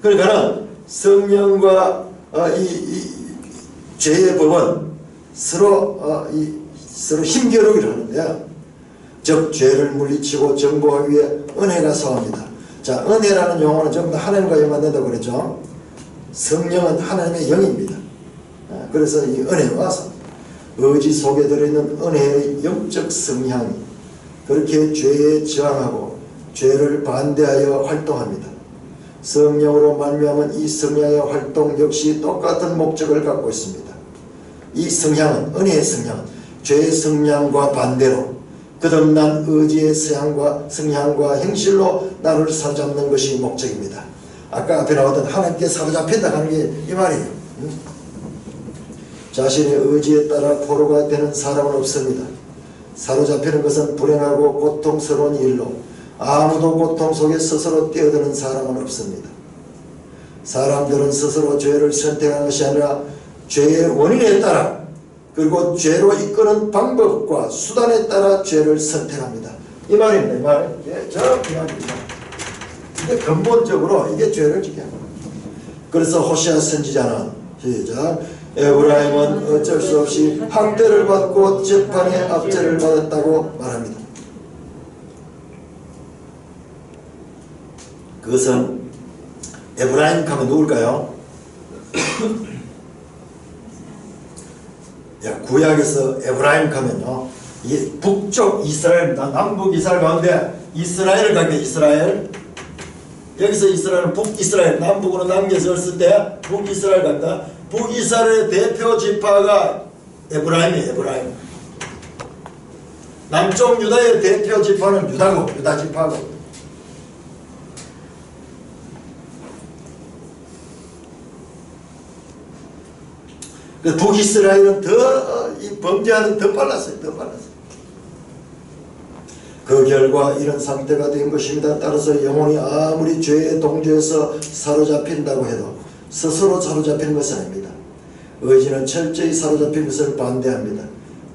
그러니까 성령과 이 죄의 법은 서로 힘겨루기를 하는데요. 즉 죄를 물리치고 정복하기 위해 은혜가 서합니다. 자, 은혜라는 용어는 전부 다 하나님과 연관된다고 그랬죠. 성령은 하나님의 영입니다. 그래서 이 은혜와 의지 속에 들어있는 은혜의 영적 성향이 그렇게 죄에 저항하고 죄를 반대하여 활동합니다. 성령으로 말미암은 이 성향의 활동 역시 똑같은 목적을 갖고 있습니다. 이 성향은, 은혜의 성향은 죄의 성향과 반대로 거듭난 의지의 성향과 행실로 나를 사로잡는 것이 목적입니다. 아까 앞에 나왔던 하나님께 사로잡힌다 하는 게 이 말이에요. 자신의 의지에 따라 포로가 되는 사람은 없습니다. 사로잡히는 것은 불행하고 고통스러운 일로 아무도 고통 속에 스스로 뛰어드는 사람은 없습니다. 사람들은 스스로 죄를 선택하는 것이 아니라 죄의 원인에 따라 그리고 죄로 이끄는 방법과 수단에 따라 죄를 선택합니다. 이 말입니다. 이 말. 예, 정확히 말입니다. 이게 근본적으로 이게 죄를 지게 합니다. 그래서 호시아 선지자는 시작. 에브라임은 어쩔 수 없이 학대를 받고 재판에 압제를 받았다고 말합니다. 그것은 에브라임 하면 누굴까요? 구약에서 에브라임 하면요, 이게 북쪽 이스라엘입니다. 남북 이스라엘 가운데 이스라엘을 가게 이스라엘. 여기서 이스라엘은 북이스라엘, 남북으로 남겨서 했을 때 북이스라엘 간다. 북이스라엘의 대표 지파가 에브라임이에요. 에브라임. 남쪽 유다의 대표 지파는 유다고, 유다 지파고. 그 북이스라엘은 이 범죄하는 더 빨랐어요. 더 빨랐어요. 그 결과 이런 상태가 된 것입니다. 따라서 영혼이 아무리 죄의 동조에서 사로잡힌다고 해도 스스로 사로잡히는 것은 아닙니다. 의지는 철저히 사로잡힌 것을 반대합니다.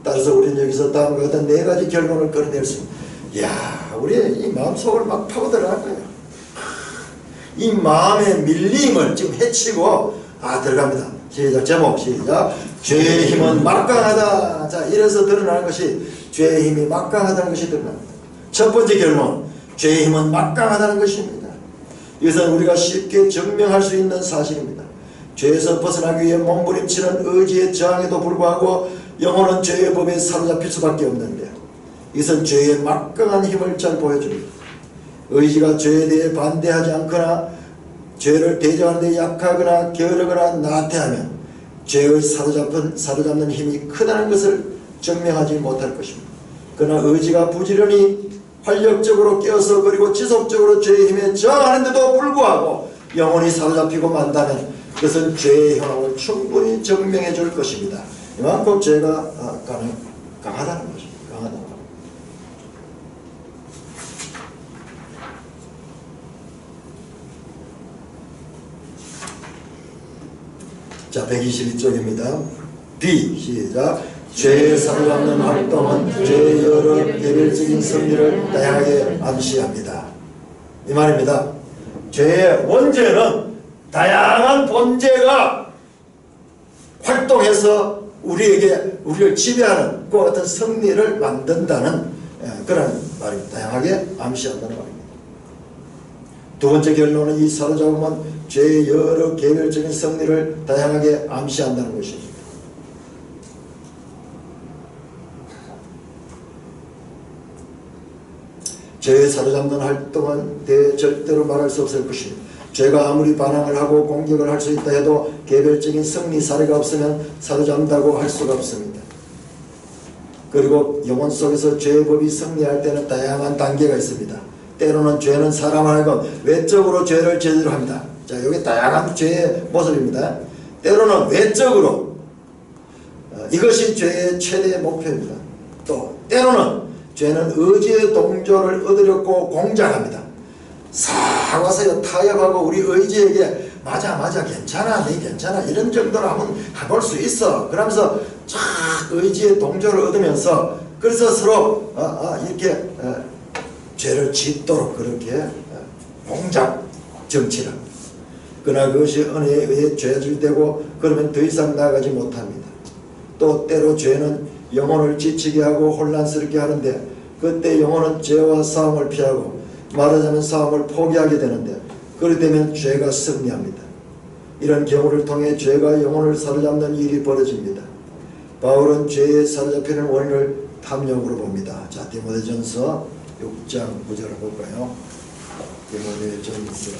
따라서 우리는 여기서 다음과 같은 네 가지 결론을 끌어낼 수 있습니다. 이야, 우리의 이 마음속을 막 파고 들어갈 거예요. 이 마음의 밀림을 지금 해치고 들어갑니다. 시작. 제목 시작. 죄의 힘은 막강하다. 자, 이래서 드러나는 것이 죄의 힘이 막강하다는 것이 드러납니다. 첫 번째 결론, 죄의 힘은 막강하다는 것입니다. 이것은 우리가 쉽게 증명할 수 있는 사실입니다. 죄에서 벗어나기 위해 몸부림치는 의지의 저항에도 불구하고 영혼은 죄의 법에 사로잡힐 수밖에 없는데, 이것은 죄의 막강한 힘을 잘 보여줍니다. 의지가 죄에 대해 반대하지 않거나 죄를 대적하는 데 약하거나 게으르거나 나태하면 죄의 사로잡는 힘이 크다는 것을 증명하지 못할 것입니다. 그러나 의지가 부지런히 활력적으로 깨어서 그리고 지속적으로 죄의 힘에 저항하는데도 불구하고 영혼이 사로잡히고 만다면 그것은 죄의 현황을 충분히 증명해 줄 것입니다. 이만큼 죄가 강하다는 것입니다. 강하다는 것. 자, 122쪽입니다. B 시작. 죄의 사로잡는 활동은 죄의 여러 개별적인 성질을 다양하게 암시합니다. 이 말입니다. 죄의 원죄는 다양한 본죄가 활동해서 우리를 지배하는 그 같은 성리를 만든다는 그런 말입니다. 다양하게 암시한다는 말입니다. 두 번째 결론은 이 사로잡음은 죄의 여러 개별적인 성리를 다양하게 암시한다는 것입니다. 죄에 사로잡는 활동은 절대로 말할 수 없을 것입니다. 죄가 아무리 반항을 하고 공격을 할 수 있다 해도 개별적인 승리 사례가 없으면 사로잡는다고 할 수가 없습니다. 그리고 영혼 속에서 죄의 법이 승리할 때는 다양한 단계가 있습니다. 때로는 죄는 사람 하여금 외적으로 죄를 제대로 합니다. 자, 여기 다양한 죄의 모습입니다. 때로는 외적으로 이것이 죄의 최대의 목표입니다. 또 때로는 죄는 의지의 동조를 얻으려고 공작합니다. 싹 와서 타협하고 우리 의지에게 맞아 괜찮아 네 괜찮아 이런 정도로 한번 해볼 수 있어 그러면서 쫙 의지의 동조를 얻으면서 그래서 서로 이렇게 죄를 짓도록 그렇게 공작 정치를 합니다. 그러나 그것이 은혜에 의해 죄질되고 그러면 더 이상 나아가지 못합니다. 또 때로 죄는 영혼을 지치게 하고 혼란스럽게 하는데 그때 영혼은 죄와 싸움을 피하고 말하자면 싸움을 포기하게 되는데 그렇게 되면 죄가 승리합니다. 이런 경우를 통해 죄가 영혼을 사로잡는 일이 벌어집니다. 바울은 죄에 사로잡히는 원인을 탐욕으로 봅니다. 자, 디모데전서 6장 9절을 볼까요? 디모데전서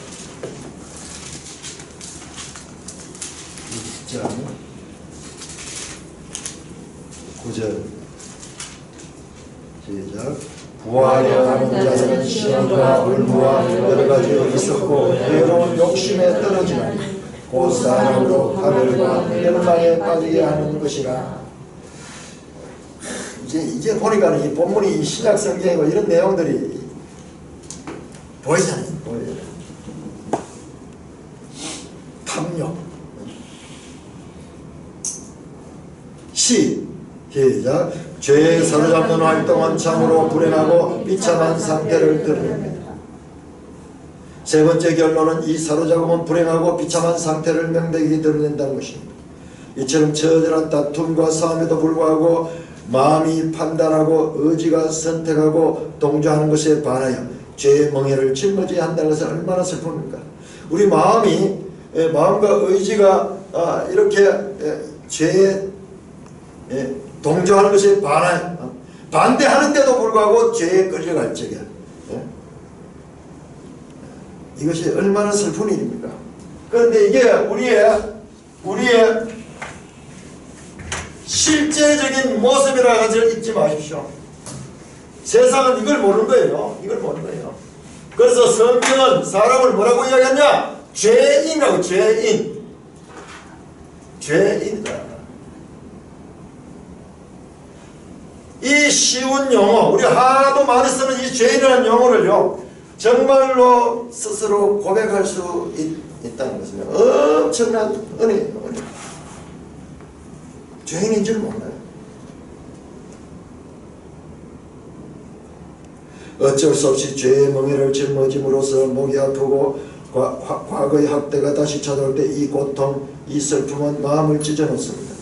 6장 9절 시작. 부하려 하는 자는 시험과 올무와 여러 가지가 있었고 외로운 욕심에 떨어지는 곧 사람으로 파멸과 멸망에 빠지게 하는 것이라. 이제 보니까 이 본문이 신약 성경이고 이런 내용들이 보이잖아요. 탐욕. 시작. 죄에 사로잡는 활동은 참으로 불행하고 비참한 상태를 드러냅니다. 세 번째 결론은 이 사로잡음은 불행하고 비참한 상태를 명백히 드러낸다는 것입니다. 이처럼 처절한 다툼과 싸움에도 불구하고 마음이 판단하고 의지가 선택하고 동조하는 것에 반하여 죄의 멍에를 짊어져야 한다는 것은 얼마나 슬픕니까? 우리 마음과 의지가 이렇게 죄에 동조하는 것에 반대하는데도 불구하고 죄에 끌려갈 적에 이것이 얼마나 슬픈 일입니까? 그런데 이게 우리의 실제적인 모습이라는 것을 잊지 마십시오. 세상은 이걸 모르는 거예요. 이걸 모르는 거예요. 그래서 성경은 사람을 뭐라고 이야기하냐? 죄인이라고. 죄인이다. 이 쉬운 용어, 우리 하도 많이 쓰는 이 죄인이라는 용어를요, 정말로 스스로 고백할 수 있다는 것은 엄청난 은혜예요. 죄인인 줄 몰라요. 어쩔 수 없이 죄의 멍에를 짊어짐으로써 목이 아프고 과거의 학대가 다시 찾아올 때 이 고통, 이 슬픔은 마음을 찢어놓습니다.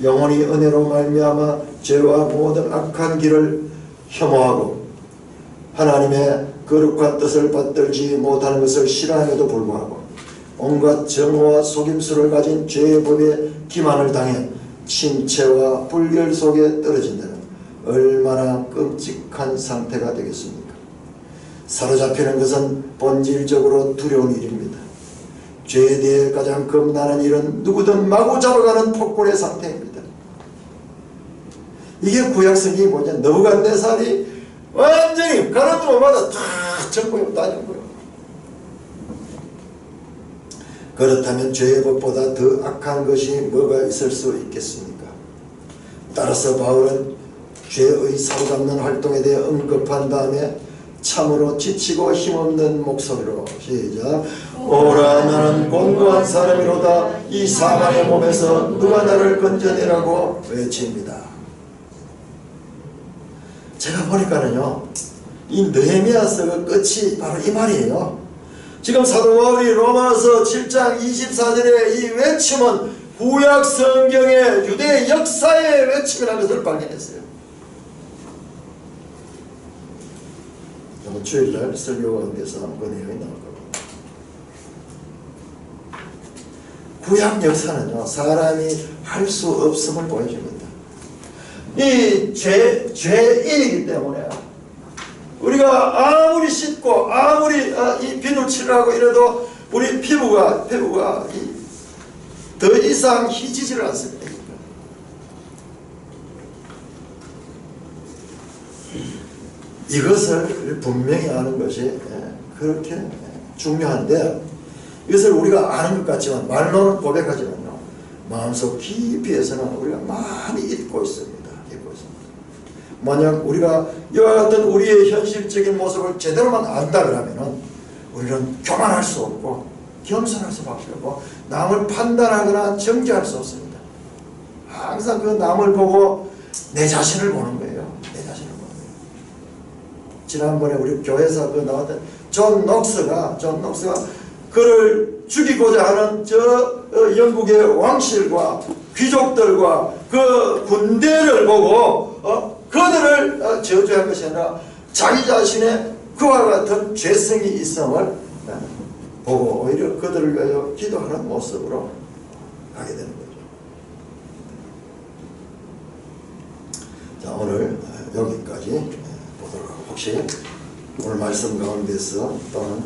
영원히 은혜로 말미암아 죄와 모든 악한 길을 혐오하고 하나님의 거룩한 뜻을 받들지 못하는 것을 싫어함에도 불구하고 온갖 정오와 속임수를 가진 죄의 법에 기만을 당해 침체와 불결 속에 떨어진다는 얼마나 끔찍한 상태가 되겠습니까? 사로잡히는 것은 본질적으로 두려운 일입니다. 죄에 대해 가장 겁나는 일은 누구든 마구 잡아가는 폭군의 상태입니다. 이게 구약성경이 뭐냐? 느부갓네살이 완전히 가는 곳마다 다 정보에 따진 거예요. 그렇다면 죄의 법보다 더 악한 것이 뭐가 있을 수 있겠습니까? 따라서 바울은 죄의 사로잡는 활동에 대해 언급한 다음에 참으로 지치고 힘없는 목소리로 시작. 오라 나는 공고한 사람이로다. 이 사망의 몸에서 누가 나를 건져내라고 외칩니다. 제가 보니까는요, 이 느헤미야서 끝이 바로 이 말이에요. 지금 사도 바울이 로마서 7장 24절의 이 외침은 구약 성경의 유대 역사의 외침이라는 것을 발견했어요. 주일날 설교 가운데서 그 내용이 나올 겁니다. 구약 역사는요, 사람이 할 수 없음을 보여줍니다. 이 죄인이기 때문에 우리가 아무리 씻고 아무리 이 비누칠하고 이래도 우리 피부가 더 이상 희지지를 않습니다. 이것을 분명히 아는 것이 그렇게 중요한데, 이것을 우리가 아는 것 같지만 말로는 고백하지만요, 마음속 깊이에서는 우리가 많이 잊고 있습니다. 만약 우리가 이와 같은 우리의 현실적인 모습을 제대로만 안다 그러면은 우리는 교만할 수 없고 겸손할 수밖에 없고 남을 판단하거나 정죄할 수 없습니다. 항상 그 남을 보고 내 자신을 보는 거예요. 내 자신을 보는 거예요. 지난번에 우리 교회에서 그 나왔던 존 녹스가 그를 죽이고자 하는 저 영국의 왕실과 귀족들과 그 군대를 보고 그들을 저주한 것이 아니라 자기 자신의 그와 같은 죄성이 있음을 보고 오히려 그들을 위하여 기도하는 모습으로 가게 되는 거죠. 자, 오늘 여기까지 보도록 하고, 혹시 오늘 말씀 가운데서 또는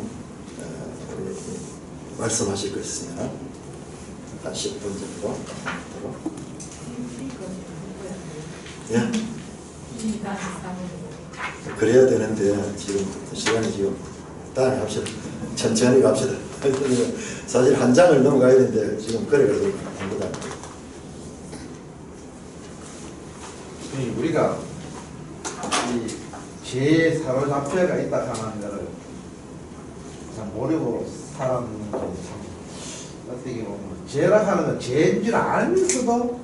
말씀하실 것 있으면 한 10분 정도 하도록. 예? 그래야 되는데 지금 시간이 지금 다음에 합시다. 천천히 갑시다. 사실 한 장을 넘어가야 되는데 지금 그래가지고 안 보다. 우리가 이 죄에 사로잡혀가 있다 하는 것을 참 모르고 살았는 건 참 어떻게 보면 죄라 하는 건 죄인 줄 알면서도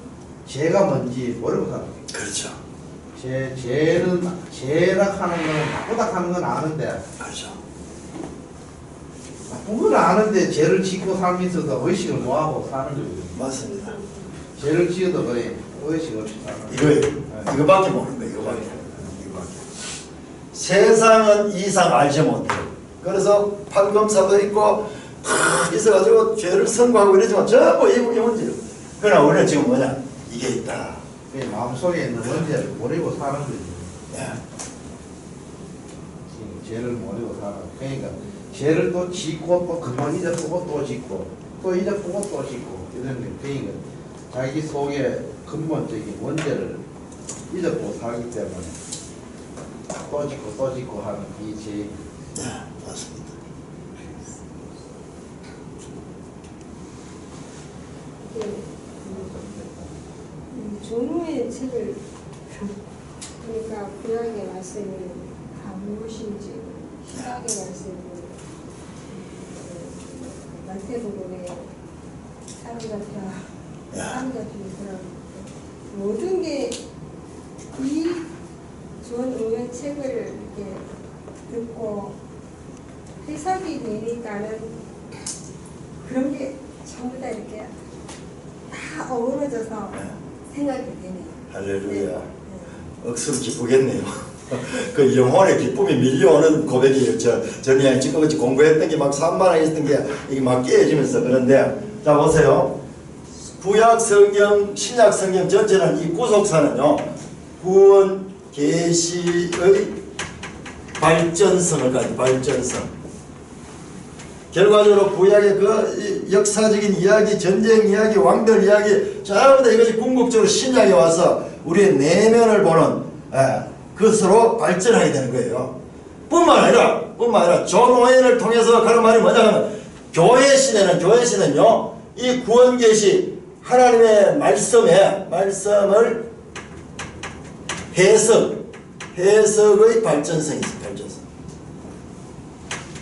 죄가 뭔지 모르고 살아요. 그렇죠. 죄는 죄라 하는 건 나쁘다 하는 건 아는데, 그렇죠. 나쁜 건 아는데 죄를 짓고 살면서도 의식을 못하고 사는 거예요. 맞습니다. 죄를 지어도 거의 의식 없이 사는 거예요. 이거밖에 모르는 거예요. 이거밖에. 세상은 이상 알지 못해요. 그래서 판검사도 있고 있어가지고 죄를 선고하고 이러지만 전부 이 문제예요. 그러나 우리는 지금 뭐냐? 이게 있다. 마음속에 있는 문제를 모르고 사는 거죠. 예. 죄를 모르고 살아. 그러니까 죄를 또 짓고 또 금방 잊어보고 또 짓고 또 잊어보고 또 짓고 이런 게 그러니까 자기 속에 근본적인 원죄를 잊어보고 살기 때문에 또 짓고 또 짓고 하는 이 죄. 네, 맞습니다. 종로의 책을 그러니까 구약의 말씀이 다 무엇인지 신약의 말씀이 마태복음에 사로잡히는 그런 모든 게 이 존 오웬 책을 이렇게 듣고 해석이 되니까는 그런 게 전부 다 이렇게 다 어우러져서 생각이 되네요. 할렐루야. 억수로 기쁘겠네요. 그 영혼의 기쁨이 밀려오는 고백이에요. 저는 지금까지 공부했던 게 막 산만하게 했던 게 이게 막 깨어지면서 그런데 자 보세요. 구약 성경, 신약 성경 전체는 이 구속사는요. 구원 계시의 발전성을 가진 발전성. 결과적으로 구약의 그 역사적인 이야기, 전쟁 이야기, 왕들 이야기 전부 다 이것이 궁극적으로 신약에 와서 우리의 내면을 보는 그것으로 발전하게 되는 거예요. 뿐만 아니라 존 오웬을 통해서 그런 말이 뭐냐면 교회 시대는요 이 구원 계시 하나님의 말씀을 해석의 발전성이 있어요. 발전성.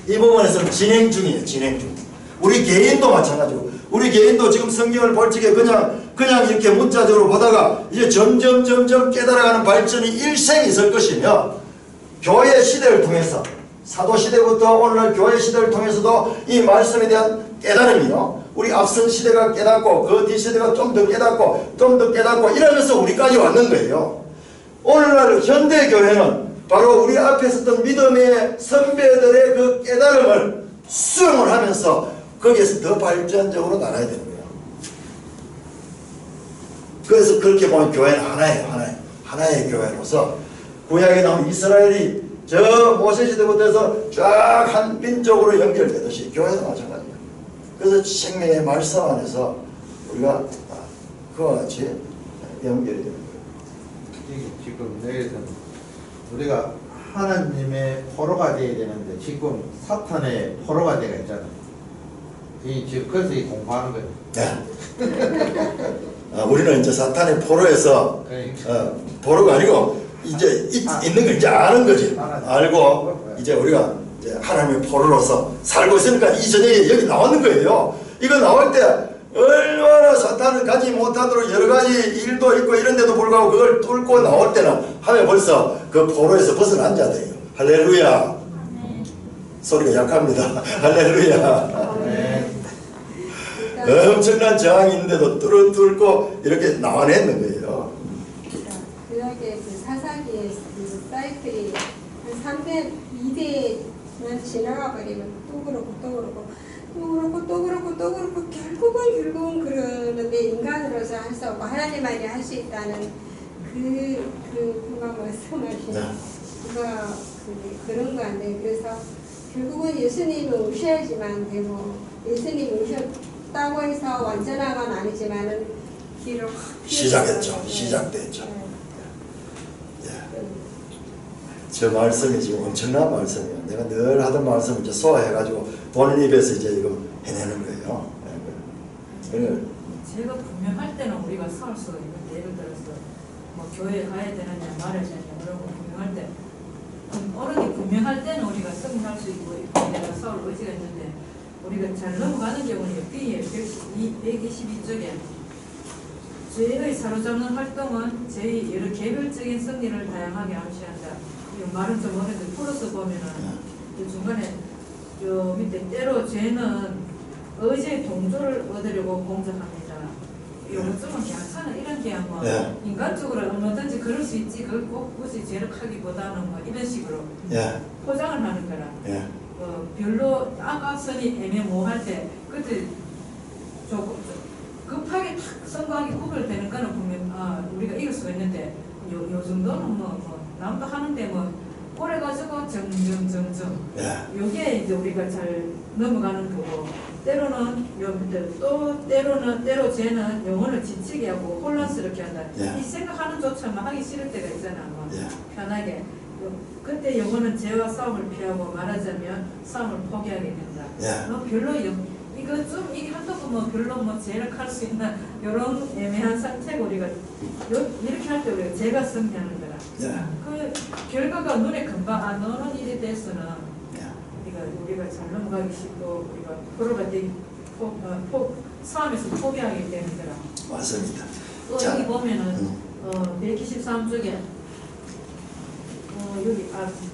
이 부분에서는 진행 중이에요. 진행 중. 우리 개인도 마찬가지고 우리 개인도 지금 성경을 볼 적에 그냥 이렇게 문자적으로 보다가 이제 점점 깨달아가는 발전이 일생이 있을 것이며 교회 시대를 통해서 사도 시대부터 오늘날 교회 시대를 통해서도 이 말씀에 대한 깨달음이요. 우리 앞선 시대가 깨닫고 그 뒤 시대가 좀 더 깨닫고 이러면서 우리까지 왔는 거예요. 오늘날 현대 교회는 바로 우리 앞에 있었던 믿음의 선배들의 그 깨달음을 수용을 하면서 거기에서 더 발전적으로 나가야 되는 거예요. 그래서 그렇게 보면 교회는 하나의 교회로서 구약에 나온 이스라엘이 저 모세시대부터 해서 쫙 한 민족으로 연결되듯이 교회도 마찬가지예요. 그래서 생명의 말씀 안에서 우리가 그와 같이 연결이 되는 거예요. 지금 내일은 우리가 하나님의 포로가 되어야 되는데 지금 사탄의 포로가 되어 있잖아요. 지금 그래서 공부하는 거예요. 네. 우리는 이제 사탄의 포로에서 포로가 아니고 이제 있는 걸 이제 아는 거지. 알고 이제 우리가 이제 하나님의 포로로서 살고 있으니까 이 저녁에 여기 나오는 거예요. 이거 나올 때 얼마나 사탄을 가지 못하도록 여러 가지 일도 있고 이런데도 불구하고 그걸 뚫고 나올 때는 하면 벌써 그 포로에서 벗어난 자들이에요. 할렐루야. 소리가 약합니다. 할렐루야. 엄청난 저항이 있는데도 뚫고 이렇게 나와내는 거예요. 구약의 그 사사기의 그 사이클이 한 2대만 지나가 버리면 또 그렇고 결국은 그러는데 인간으로서 할 수 없고 하나님만이 할 수 있다는 그가 말씀하시는 그런 거 같네요. 그래서 결국은 예수님은 오셔야지만 되고 예수님이 오셨다고 해서 완전한 건 아니지만은 길을 시작됐죠. 저 말씀이 지금 엄청난 말씀이에요. 내가 늘 하던 말씀을 이제 소화해가지고 본인 입에서 이제 이거 해내는 거예요. 제가 분명할 때는 우리가 설 수가 있는데 예를 들어서 뭐 교회에 가야 되느냐 말아야 되느냐 그런 거 분명할 때 어른이 분명할 때는 우리가 승리할 수 있고 내가 설 의지가 있는데 우리가 잘 넘어가는 경우는 B의 122쪽에 죄의 사로잡는 활동은 죄의 여러 개별적인 승리를 다양하게 암시한다. 이 말은 좀 어려운데 풀어서 보면은 그 중간에 저 밑에 때로 죄는 의지의 동조를 얻으려고 공작합니다. 요즘은 약사는 이런 게 뭐 인간적으로 얼마든지 그럴 수 있지 그걸 꼭 굳이 죄를 하기보다는 뭐 이런 식으로 포장을 하는 거라. 별로 아까선이 애매모호할 때 그때 조금 급하게 탁 선거하기 구별되는 거는 보면 우리가 이길 수가 있는데 요 정도는 뭐 남도 하는데 뭐 그래가지고 점점점점 예. 요게 이제 우리가 잘 넘어가는 거고 때로는 또 때로는 때로 쟤는 영혼을 지치게 하고 혼란스럽게 한다. 예. 이 생각하는 조차만 하기 싫을 때가 있잖아. 뭐. 예. 편하게. 그때 영혼은 죄와 싸움을 피하고 말하자면 싸움을 포기하게 된다. 예. 너 별로 이거 좀 이게 한두 번 뭐 별로 뭐 죄를 할 수 있나 이런 애매한 상태고 우리가 이렇게 할 때 우리가 죄가 승리하는 거라. 예. 그 결과가 눈에 금방 너는 일에 대해서는 예. 우리가 잘 넘어가기 쉽고 우리가 프로가 되기 싸움에서 포기하게 되는 거라. 맞습니다. 또 자, 여기 보면은 123쪽에 여기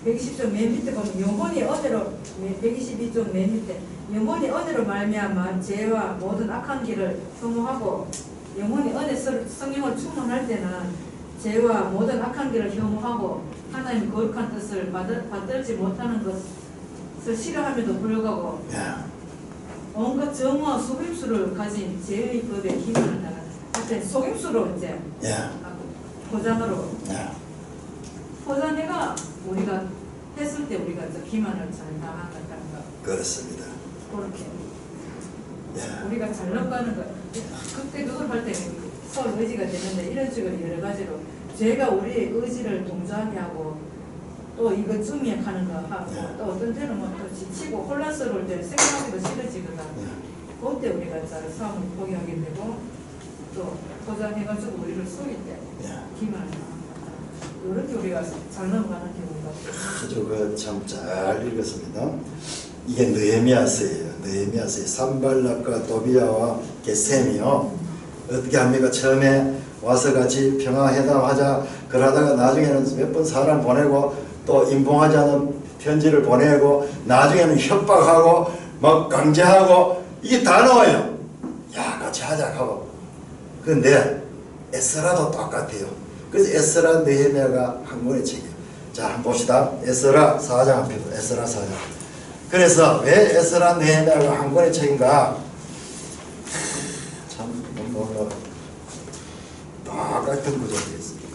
120쪽 맨 밑에 보면 영혼이 언어로 122쪽 맨 밑에 영혼이 언어로 말미암아 죄와 모든 악한 길을 혐오하고 영혼이 언어 성령을 충만할 때는 죄와 모든 악한 길을 혐오하고 하나님 거룩한 뜻을 받들지 못하는 것을 싫어함에도 불구하고 예. 온갖 정오와 속임수를 가진 죄의 법에 기만한다. 앞에 속임수로 이제 예. 포장으로 예. 포장해가 우리가 했을 때 우리가 이제 기만을 잘 당한다는 거. 그렇습니다. 그렇게 예. 우리가 잘 넘어가는 거. 그때 그걸 할 때 서울 의지가 되는데 이런 식으로 여러 가지로 죄가 우리의 의지를 동조하게 하고 또 이거 중미하는 거 하고 네. 또 어떤 때는 뭐 또 지치고 혼란스러울 때 생각하기도 싫어지거든. 예. 그때 우리가 잘 싸움을 포기하게 되고 또 포장해가지고 우리를 속일 때 예. 기만을 이렇게 우리가 잘 넘어가는 경우가 아주 참 잘 읽었습니다. 이게 느헤미야서예요. 느헤미야서의 산발락과 도비야와 게셈이요. 어떻게 합니까? 처음에 와서 같이 평화회담하자 그러다가 나중에는 몇 번 사람 보내고 또 인봉하지 않은 편지를 보내고 나중에는 협박하고 막 강제하고 이게 다 나와요. 야 같이 하자 하고. 그런데 에스라도 똑같아요. 그래서 에스라 느헤미야가 한 권의 책이에요. 자 한번 봅시다. 에스라 4장 앞에 에스라 4장. 그래서 왜 에스라 느헤미야가 한 권의 책인가? 참 놀라워. 똑같은 구조가 있습니다.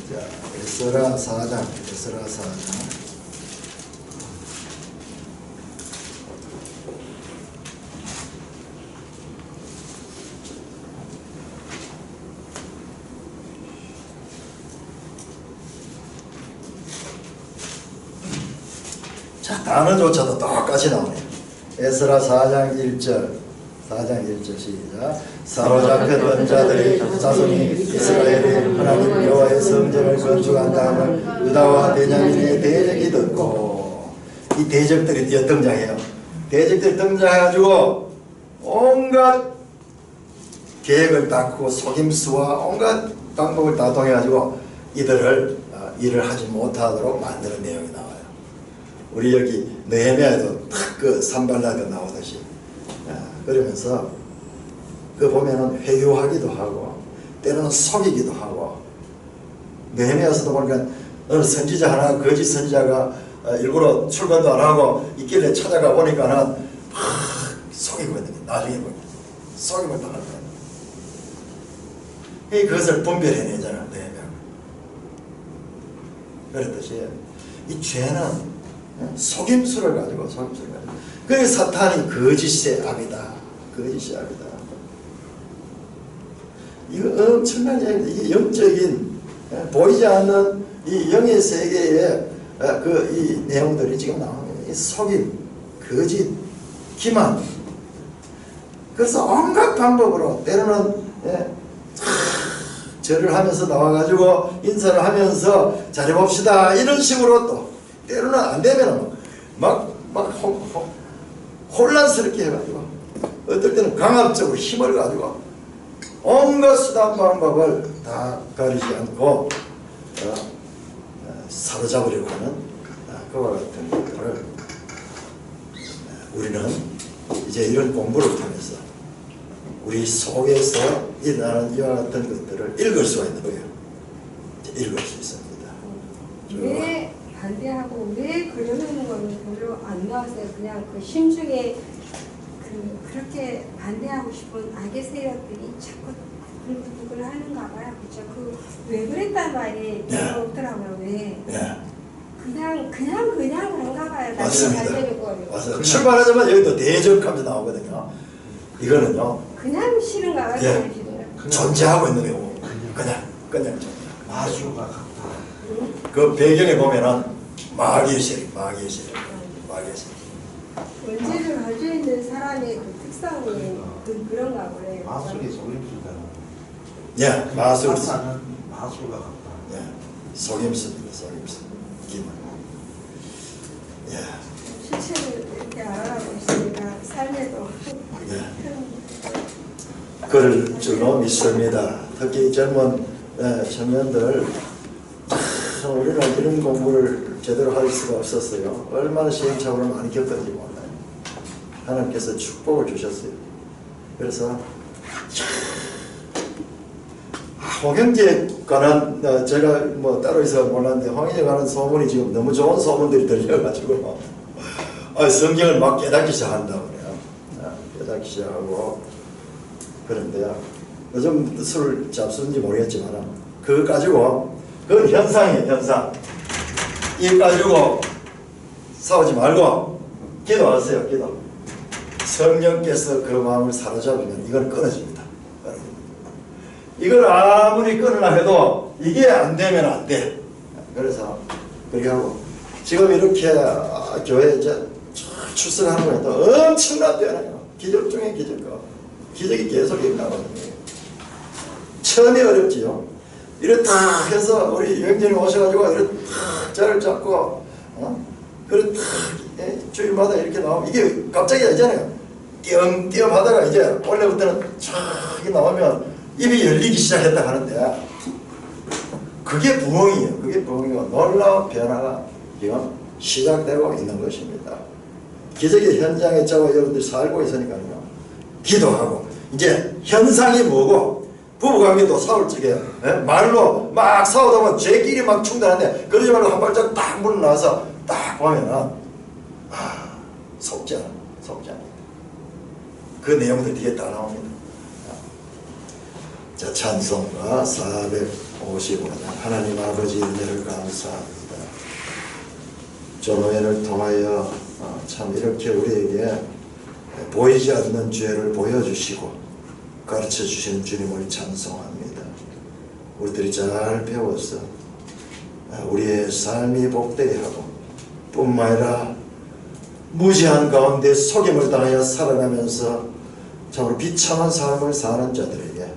자 에스라 4장 에스라 4장. 자, 단어조차도 똑같이 나오네요. 에스라 4장 1절, 4장 1절 시작. 사로잡혔던 자들의 자손이 이스라엘의 하나님 여호와의 성전을 건축한 다음에 유다와 베냐민의 대적이 듣고 이 대적들이 등장해요. 대적들이 등장해가지고 온갖 계획을 닦고 속임수와 온갖 방법을 다 통해가지고 이들을 일을 하지 못하도록 만드는 내용이 나와요. 우리 여기 느헤미야에도 딱 그 산발락이 나오듯이 그러면서 그 보면은 회유하기도 하고 때로는 속이기도 하고 느헤미야에서도 보니까 어느 선지자 하나 거짓 선지자가 일부러 출근도 안 하고 있길래 찾아가 보니까는 막 속이고 있는 게 나중에 보면 속임을 당할 거예요. 그것을 분별해내잖아 느헤미야가. 그랬듯이 이 죄는 속임수를 가지고 그래서 사탄이 거짓의 악이다. 거짓의 악이다. 이거 엄청난 얘기입니다. 이게 영적인 보이지 않는 이 영의 세계의 이 내용들이 지금 나옵니다. 이 속임, 거짓, 기만. 그래서 온갖 방법으로 때로는 절을 하면서 나와가지고 인사를 하면서 잘해봅시다 이런 식으로 또 때로는 안 되면 막 혼란스럽게 해가지고 어떨 때는 강압적으로 힘을 가지고 온갖 수단 방법을 다 가리지 않고 사로잡으려고 하는 그와 같은 것들을 우리는 이제 이런 공부를 통해서 우리 속에서 일어나는 이와 같은 것들을 읽을 수가 있는 거예요. 읽을 수 있습니다. 왜 반대하고 왜 그러는 건 별로 안 나왔어요. 그냥 그 심중에 그렇게 반대하고 싶은 악의 세력들이 자꾸 그걸 하는가 봐요. 그렇죠. 그왜 그랬단 말이 없더라고요. 왜? 예. 그냥 그런가 봐요. 맞습니다. 거예요. 맞아요. 출발하자마자 여기도 대적감이 나오거든요. 이거는요. 그냥 싫은가 봐요. 예. 그냥. 존재하고 있는 거고 그냥 존재. 마수가 같다. 그 배경에 보면은 마귀의 세력. 원죄를 가지고 있는 사람의 그 특성이 그런가 보네요. 마술이 속임수잖아. 예, 마술. 사탄은 마술과 같다. 예, 속임수입니다. 속임수. 기만. 예, 실체를 이렇게 알아가고 있으니까 삶에도 예. 그럴 줄로 믿습니다. 특히 젊은 청년들 참 우리는 이런 공부를 제대로 할 수가 없었어요. 얼마나 시행착오를 많이 겪었는지 몰라요. 하나님께서 축복을 주셨어요. 그래서 홍영재에 관한 제가 뭐 따로 있어 몰랐는데 홍영재에 관한 소문이 지금 너무 좋은 소문들이 들려가지고 성경을 막 깨닫기 시작한다고 그래요. 깨닫기 시작하고 그런데요. 요즘 술 잡수는지 모르겠지만 그거 가지고 그건 현상이에요. 현상. 이거 가지고 싸우지 말고 기도하세요. 기도. 성령께서 그 마음을 사로잡으면 이건 끊어집니다. 이걸 아무리 끊으려 해도 이게 안 되면 안 돼. 그래서 그렇게 하고 지금 이렇게 교회 이제 출석하는 것도 엄청난 변화예요. 기적 중에 기적이 계속 일어나거든요. 처음이 어렵지요. 이렇게 탁 해서 우리 영전이 오셔가지고 이렇게 탁 자를 잡고 그래 탁 주일마다 이렇게 나오면 이게 갑자기 아니잖아요. 띄엄띄엄 하다가 이제 원래부터는 쫙 나오면 입이 열리기 시작했다 하는데 그게 부흥이에요. 그게 부흥이고 놀라운 변화가 지금 시작되고 있는 것입니다. 기적의 현장에 저와 여러분들이 살고 있으니까요. 기도하고 이제 현상이 뭐고 부부관계도 싸울 적에 말로 막 싸우다 보면 쟤끼리 막 충돌하는데 그러지 말고 한 발짝 딱 물러나서 딱 보면은 속지 않아. 그 내용들 뒤에 다 나옵니다. 자, 찬송가 455장 하나님 아버지 은혜를 감사합니다. 전후회를 통하여 참 이렇게 우리에게 보이지 않는 죄를 보여주시고 가르쳐 주시는 주님을 찬송합니다. 우리들이 잘 배워서 우리의 삶이 복되게 하고 뿐만 아니라 무지한 가운데 속임을 당하여 살아가면서 참으로 비참한 삶을 사는 자들에게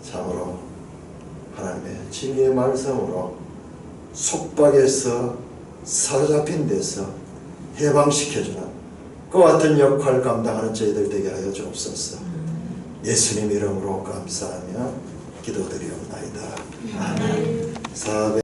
참으로 하나님의 진리의 말씀으로 속박에서 사로잡힌 데서 해방시켜주는 그와 같은 역할을 감당하는 저희들 되게 하여 주옵소서. 예수님 이름으로 감사하며 기도드리옵나이다. 아멘.